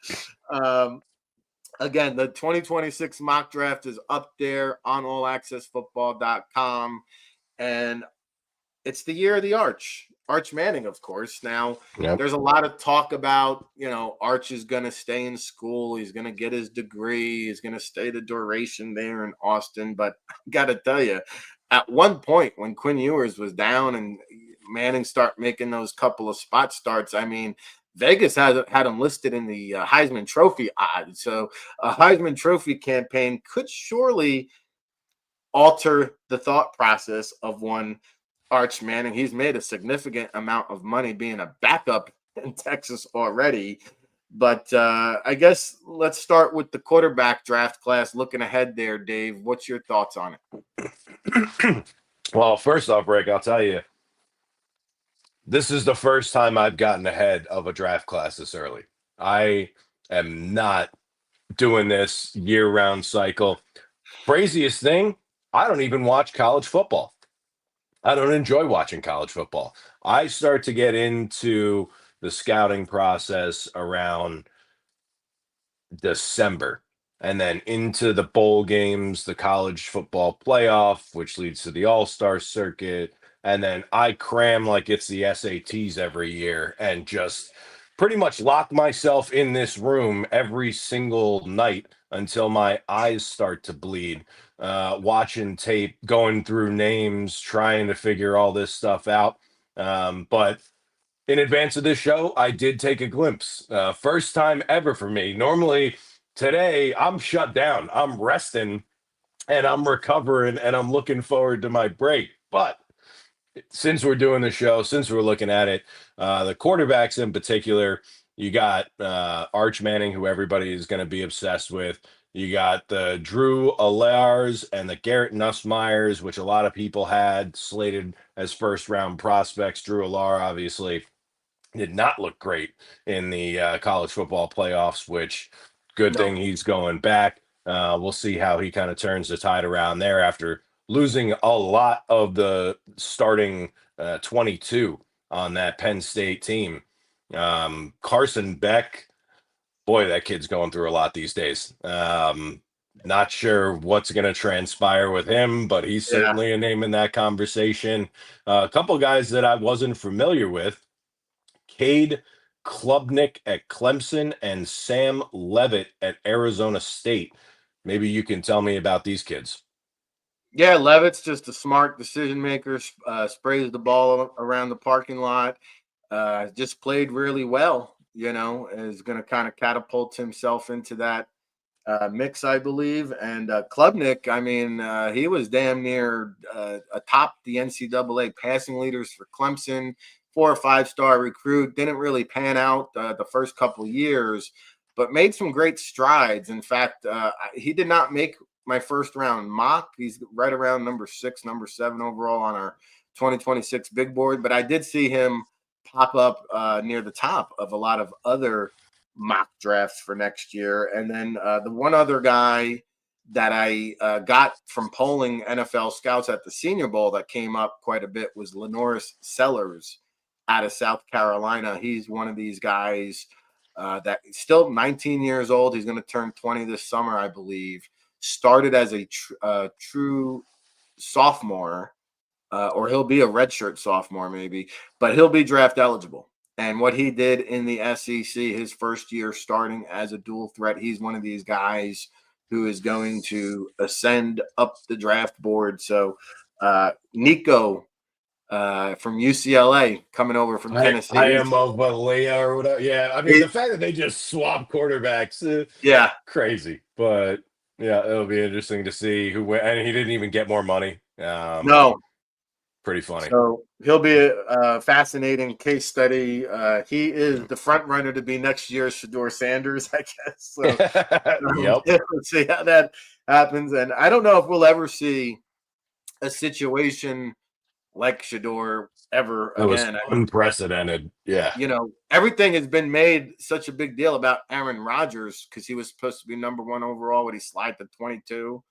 Again, the 2026 mock draft is up there on allaccessfootball.com. And it's the year of the Arch Manning, of course. Now, There's a lot of talk about, Arch is going to stay in school. He's going to get his degree. He's going to stay the duration there in Austin. But I got to tell you, at one point when Quinn Ewers was down and Manning start making those couple of spot starts, I mean, Vegas had him listed in the Heisman Trophy odds. So a Heisman Trophy campaign could surely alter the thought process of one Arch Manning. He's made a significant amount of money being a backup in Texas already. But I guess let's start with the quarterback draft class. Looking ahead there, Dave, what's your thoughts on it? Well, first off, Rick, I'll tell you, this is the first time I've gotten ahead of a draft class this early. I am not doing this year-round cycle. Craziest thing, I don't even watch college football. I don't enjoy watching college football. I start to get into the scouting process around December and then into the bowl games, the college football playoff, which leads to the all-star circuit. And then I cram like it's the SATs every year and just pretty much lock myself in this room every single night until my eyes start to bleed, watching tape, going through names, trying to figure all this stuff out. But in advance of this show, I did take a glimpse. First time ever for me. Normally, today, I'm shut down. I'm resting and I'm recovering and I'm looking forward to my break. But since we're doing the show, since we're looking at it, the quarterbacks in particular, you got Arch Manning, who everybody is going to be obsessed with. You got the Drew Allairs and the Garrett Nussmeyers, which a lot of people had slated as first-round prospects. Drew Allaire, obviously, did not look great in the college football playoffs, which good thing he's going back. We'll see how he kind of turns the tide around there after losing a lot of the starting 22 on that Penn State team. Carson Beck, boy, that kid's going through a lot these days. Not sure what's going to transpire with him, but he's certainly a name in that conversation. A couple guys that I wasn't familiar with, Cade Klubnik at Clemson and Sam Levitt at Arizona State. Maybe you can tell me about these kids. Yeah, Levitt's just a smart decision maker, sprays the ball around the parking lot, just played really well, is going to kind of catapult himself into that mix, I believe. And Klubnik, I mean, he was damn near atop the NCAA passing leaders for Clemson, 4 or 5-star recruit, didn't really pan out the first couple years, but made some great strides. In fact, he did not make my first round mock. He's right around number 6, number 7 overall on our 2026 big board, but I did see him pop up near the top of a lot of other mock drafts for next year. And then the one other guy that I got from polling NFL scouts at the Senior Bowl that came up quite a bit was Lenoris Sellers out of South Carolina. He's one of these guys that still 19 years old. He's going to turn 20 this summer, I believe. Started as a true sophomore, or he'll be a redshirt sophomore maybe, but he'll be draft eligible. And what he did in the SEC, his first year starting as a dual threat, he's one of these guys who is going to ascend up the draft board. So Nico from UCLA coming over from Tennessee. I am of Leah or whatever. Yeah, I mean, the fact that they just swap quarterbacks, crazy. But yeah, it'll be interesting to see who went. And he didn't even get more money. No. Pretty funny. So he'll be a fascinating case study. He is the front runner to be next year's Shador Sanders, I guess. So we'll see how that happens. And I don't know if we'll ever see a situation like Shador ever again. Was unprecedented. Yeah. Everything has been made such a big deal about Aaron Rodgers because he was supposed to be number 1 overall when he slid to 22.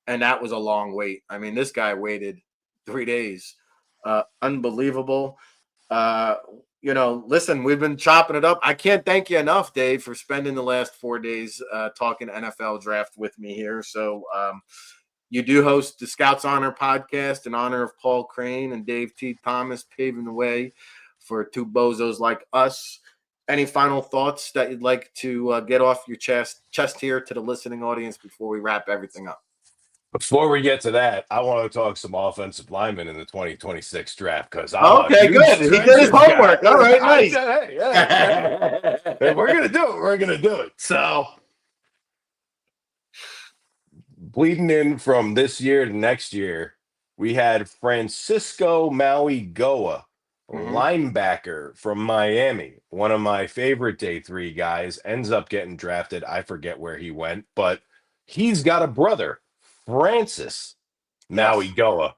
And that was a long wait. I mean, this guy waited 3 days. Unbelievable. Listen, we've been chopping it up. I can't thank you enough, Dave, for spending the last 4 days talking NFL draft with me here. So you do host the Scouts Honor podcast in honor of Paul Crane and Dave T. Thomas, paving the way for 2 bozos like us. Any final thoughts that you'd like to get off your chest here to the listening audience before we wrap everything up? Before we get to that, I want to talk some offensive linemen in the 2026 draft because okay, good. He did his homework. All right, nice. Hey, we're gonna do it. We're gonna do it. So bleeding in from this year to next year, we had Francisco Maui Goa, linebacker from Miami. One of my favorite day 3 guys, ends up getting drafted. I forget where he went, but he's got a brother, Francis Maui Yes. Goa,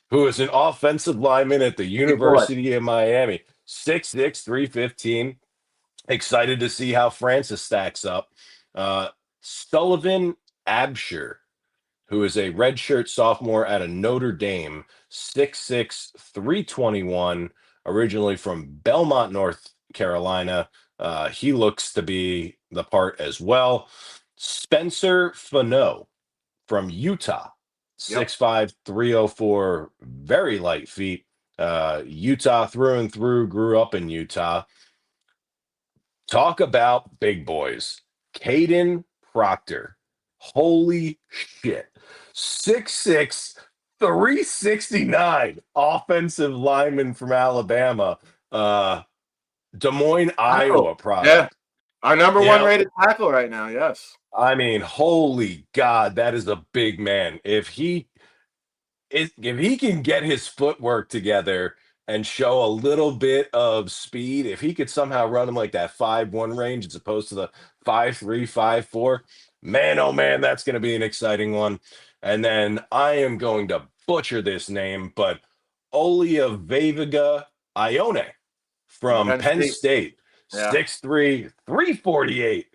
who is an offensive lineman at the Big boy. University of Miami. 6'6", 315. Excited to see how Francis stacks up. Sullivan Absher, who is a redshirt sophomore out of Notre Dame, 6'6", 321, originally from Belmont, North Carolina. He looks to be the part as well. Spencer Fano from Utah, Yep. 6'5", 304, very light feet. Utah through and through, grew up in Utah. Talk about big boys. Caden Proctor. Holy shit. 6'6", 369, offensive lineman from Alabama. Des Moines, Iowa product. Yeah. Our number You one know, rated tackle right now. Yes. I mean, holy God, that is a big man. If he can get his footwork together and show a little bit of speed, if he could somehow run him like that 5'1" range as opposed to the 5'3", 5'4", man, oh man, that's going to be an exciting one. And then I am going to butcher this name, but Oliveviga Ione from Penn State, Yeah. 6'3", 348.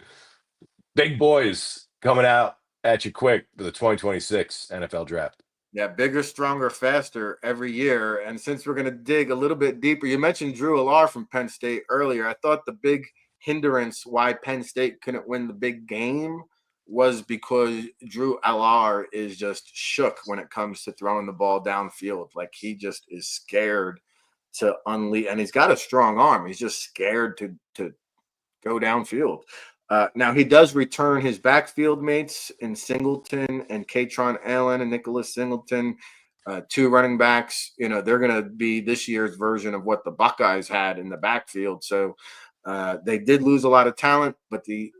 Big boys coming out at you quick for the 2026 NFL draft. Yeah, bigger, stronger, faster every year. And since we're going to dig a little bit deeper, you mentioned Drew Alar from Penn State earlier. I thought the big hindrance why Penn State couldn't win the big game was because Drew Alar is just shook when it comes to throwing the ball downfield. Like he just is scared to unleash, and he's got a strong arm. He's just scared to go downfield. Now he does return his backfield mates in Singleton and Katron Allen and Nicholas Singleton, 2 running backs. You know, they're going to be this year's version of what the Buckeyes had in the backfield. So they did lose a lot of talent, but the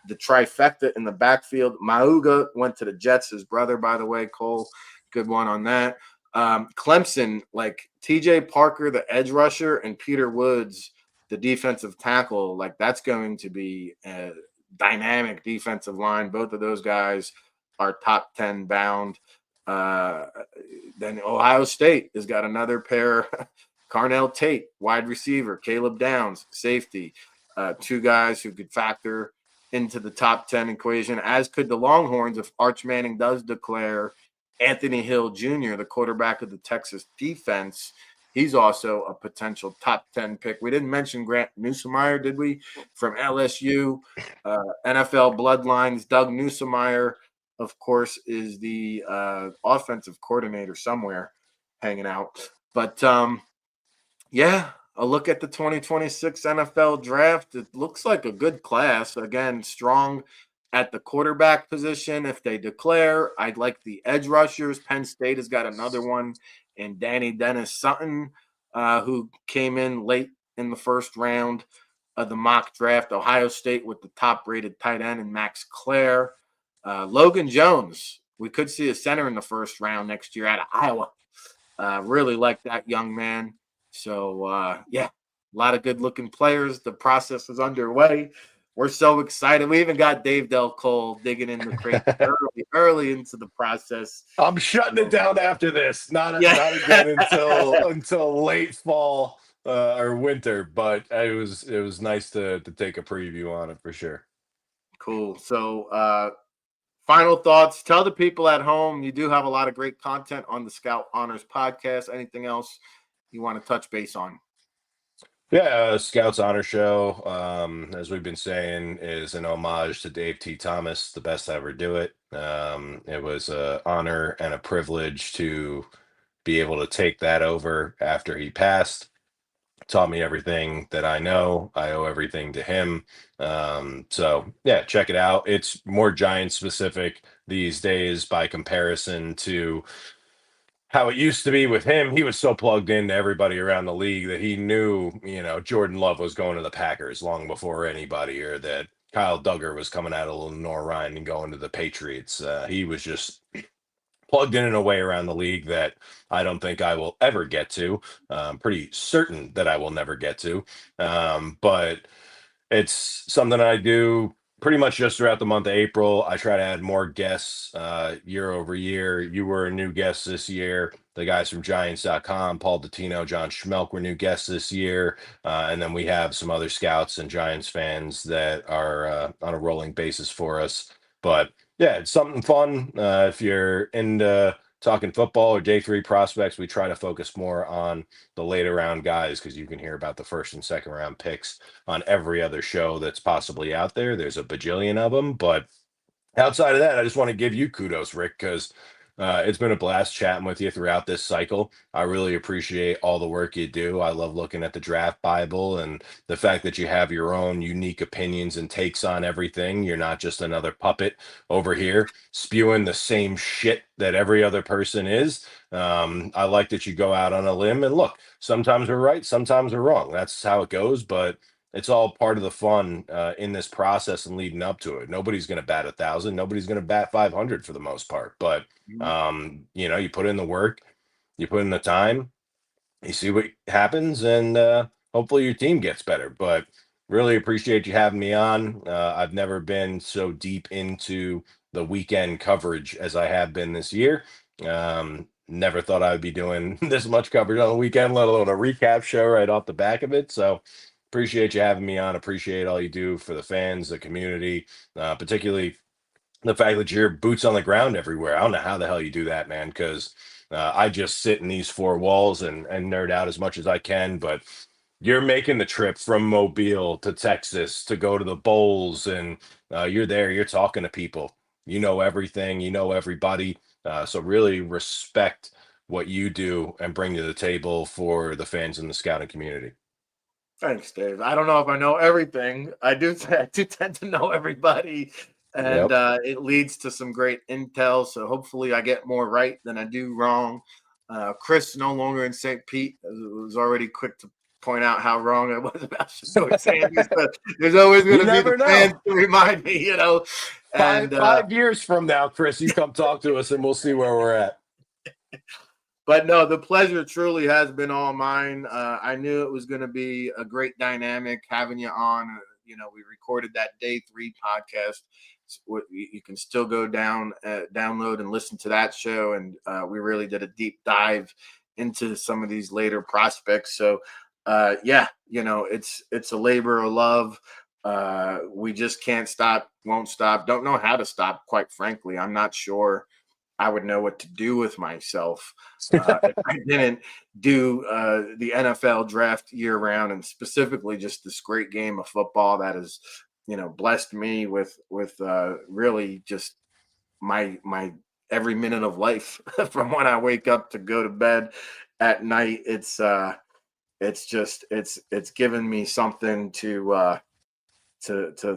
trifecta in the backfield. Mauga went to the Jets. His brother, by the way, Cole, good one on that. Clemson, like T.J. Parker, the edge rusher, and Peter Woods, the defensive tackle, like that's going to be a dynamic defensive line. Both of those guys are top 10 bound. Then Ohio State has got another pair. Carnell Tate, wide receiver, Caleb Downs, safety. 2 guys who could factor into the top 10 equation, as could the Longhorns if Arch Manning does declare Anthony Hill Jr., the quarterback of the Texas defense. He's also a potential top 10 pick. We didn't mention Grant Newsomeyer, did we? From LSU, NFL bloodlines. Doug Newsomeyer, of course, is the offensive coordinator somewhere hanging out. But, yeah, a look at the 2026 NFL draft. It looks like a good class. Again, strong at the quarterback position. If they declare, I'd like the edge rushers. Penn State has got another one. And Danny Dennis Sutton, who came in late in the first round of the mock draft. Ohio State with the top-rated tight end and Max Clare. Logan Jones, we could see a center in the first round next year out of Iowa. Really like that young man. So, yeah, a lot of good-looking players. The process is underway. We're so excited. We even got Dave Del Cole digging in the crate early into the process. I'm shutting it down after this. Not again until late fall or winter. But it was nice to take a preview on it for sure. Cool. So final thoughts. Tell the people at home you do have a lot of great content on the Scout Honors podcast. Anything else you want to touch base on? Yeah, Scouts Honor Show, as we've been saying, is an homage to Dave T. Thomas, the best to ever do it. It was an honor and a privilege to be able to take that over after he passed. Taught me everything that I know. I owe everything to him. So, yeah, check it out. It's more Giants specific these days by comparison to how it used to be with him. He was so plugged into everybody around the league that he knew, Jordan Love was going to the Packers long before anybody, or that Kyle Duggar was coming out of Lenore Ryan and going to the Patriots. He was just plugged in a way around the league that I don't think I will ever get to. I'm pretty certain that I will never get to. But it's something I do pretty much just throughout the month of April. I try to add more guests year over year. You were a new guest this year. The guys from Giants.com, Paul Dottino, John Schmelk were new guests this year. And then we have some other scouts and Giants fans that are on a rolling basis for us. But yeah, it's something fun. If you're into talking football or day three prospects, we try to focus more on the later round guys because you can hear about the first and second round picks on every other show that's possibly out there. There's a bajillion of them. But outside of that, I just want to give you kudos, Rick, because it's been a blast chatting with you throughout this cycle. I really appreciate all the work you do. I love looking at the draft Bible and the fact that you have your own unique opinions and takes on everything. You're not just another puppet over here spewing the same shit that every other person is. I like that you go out on a limb and look, sometimes we're right, sometimes we're wrong. That's how it goes. But it's all part of the fun in this process and leading up to it. Nobody's going to bat 1,000. Nobody's going to bat 500 for the most part. But you put in the work, you put in the time, you see what happens, and hopefully your team gets better. But really appreciate you having me on. I've never been so deep into the weekend coverage as I have been this year. Never thought I would be doing this much coverage on the weekend, let alone a recap show right off the back of it. So appreciate you having me on. Appreciate all you do for the fans, the community, particularly the fact that you're boots on the ground everywhere. I don't know how the hell you do that, man, because I just sit in these four walls and nerd out as much as I can. But you're making the trip from Mobile to Texas to go to the bowls, and you're there, you're talking to people. You know everything, you know everybody. So really respect what you do and bring to the table for the fans in the scouting community. Thanks, Dave. I don't know if I know everything. I do tend to know everybody, and it leads to some great intel. So hopefully I get more right than I do wrong. Chris, no longer in St. Pete, was already quick to point out how wrong I was about Shador Sanders. But there's always going to be the fans to remind me, And 5 years from now, Chris, you come talk to us and we'll see where we're at. But no, the pleasure truly has been all mine. I knew it was going to be a great dynamic having you on. We recorded that day 3 podcast. You can still go down, download and listen to that show. And we really did a deep dive into some of these later prospects. So, it's a labor of love. We just can't stop, won't stop, don't know how to stop, quite frankly. I'm not sure I would know what to do with myself if I didn't do the NFL draft year round, and specifically just this great game of football that has, blessed me with really just my every minute of life from when I wake up to go to bed at night. It's given me something to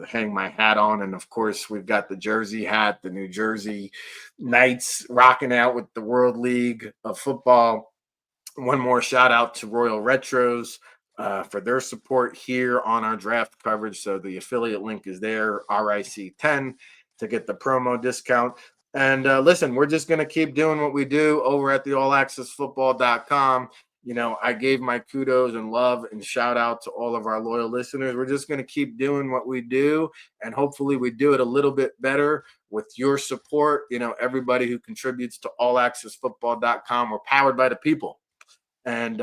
hang my hat on. And of course, we've got the Jersey hat, the New Jersey Knights rocking out with the World League of Football. One more shout out to Royal Retros for their support here on our draft coverage. So the affiliate link is there, RIC10, to get the promo discount. And listen, we're just going to keep doing what we do over at the allaccessfootball.com. I gave my kudos and love and shout out to all of our loyal listeners. We're just going to keep doing what we do, and hopefully we do it a little bit better with your support. Everybody who contributes to allaccessfootball.com, we're powered by the people. And,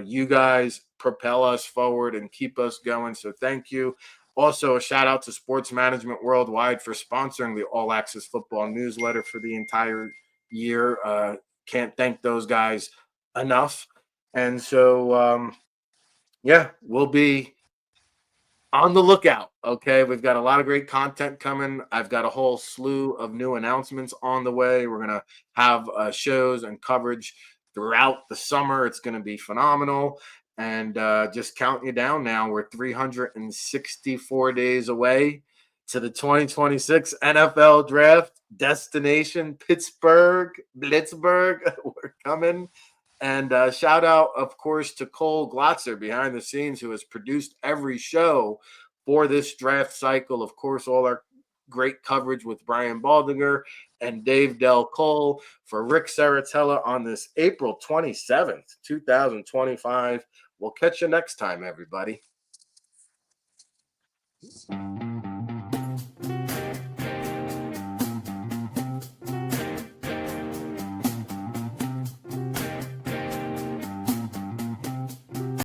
you guys propel us forward and keep us going. So thank you. Also, a shout out to Sports Management Worldwide for sponsoring the All Access Football newsletter for the entire year. Can't thank those guys enough. And so, we'll be on the lookout. Okay. We've got a lot of great content coming. I've got a whole slew of new announcements on the way. We're going to have shows and coverage throughout the summer. It's going to be phenomenal. And just counting you down now, we're 364 days away to the 2026 NFL draft destination, Pittsburgh, Blitzburg. We're coming. And shout out, of course, to Cole Glotzer behind the scenes, who has produced every show for this draft cycle. Of course, all our great coverage with Brian Baldinger and Dave Del Cole. For Rick Serritella on this April 27th, 2025. We'll catch you next time, everybody.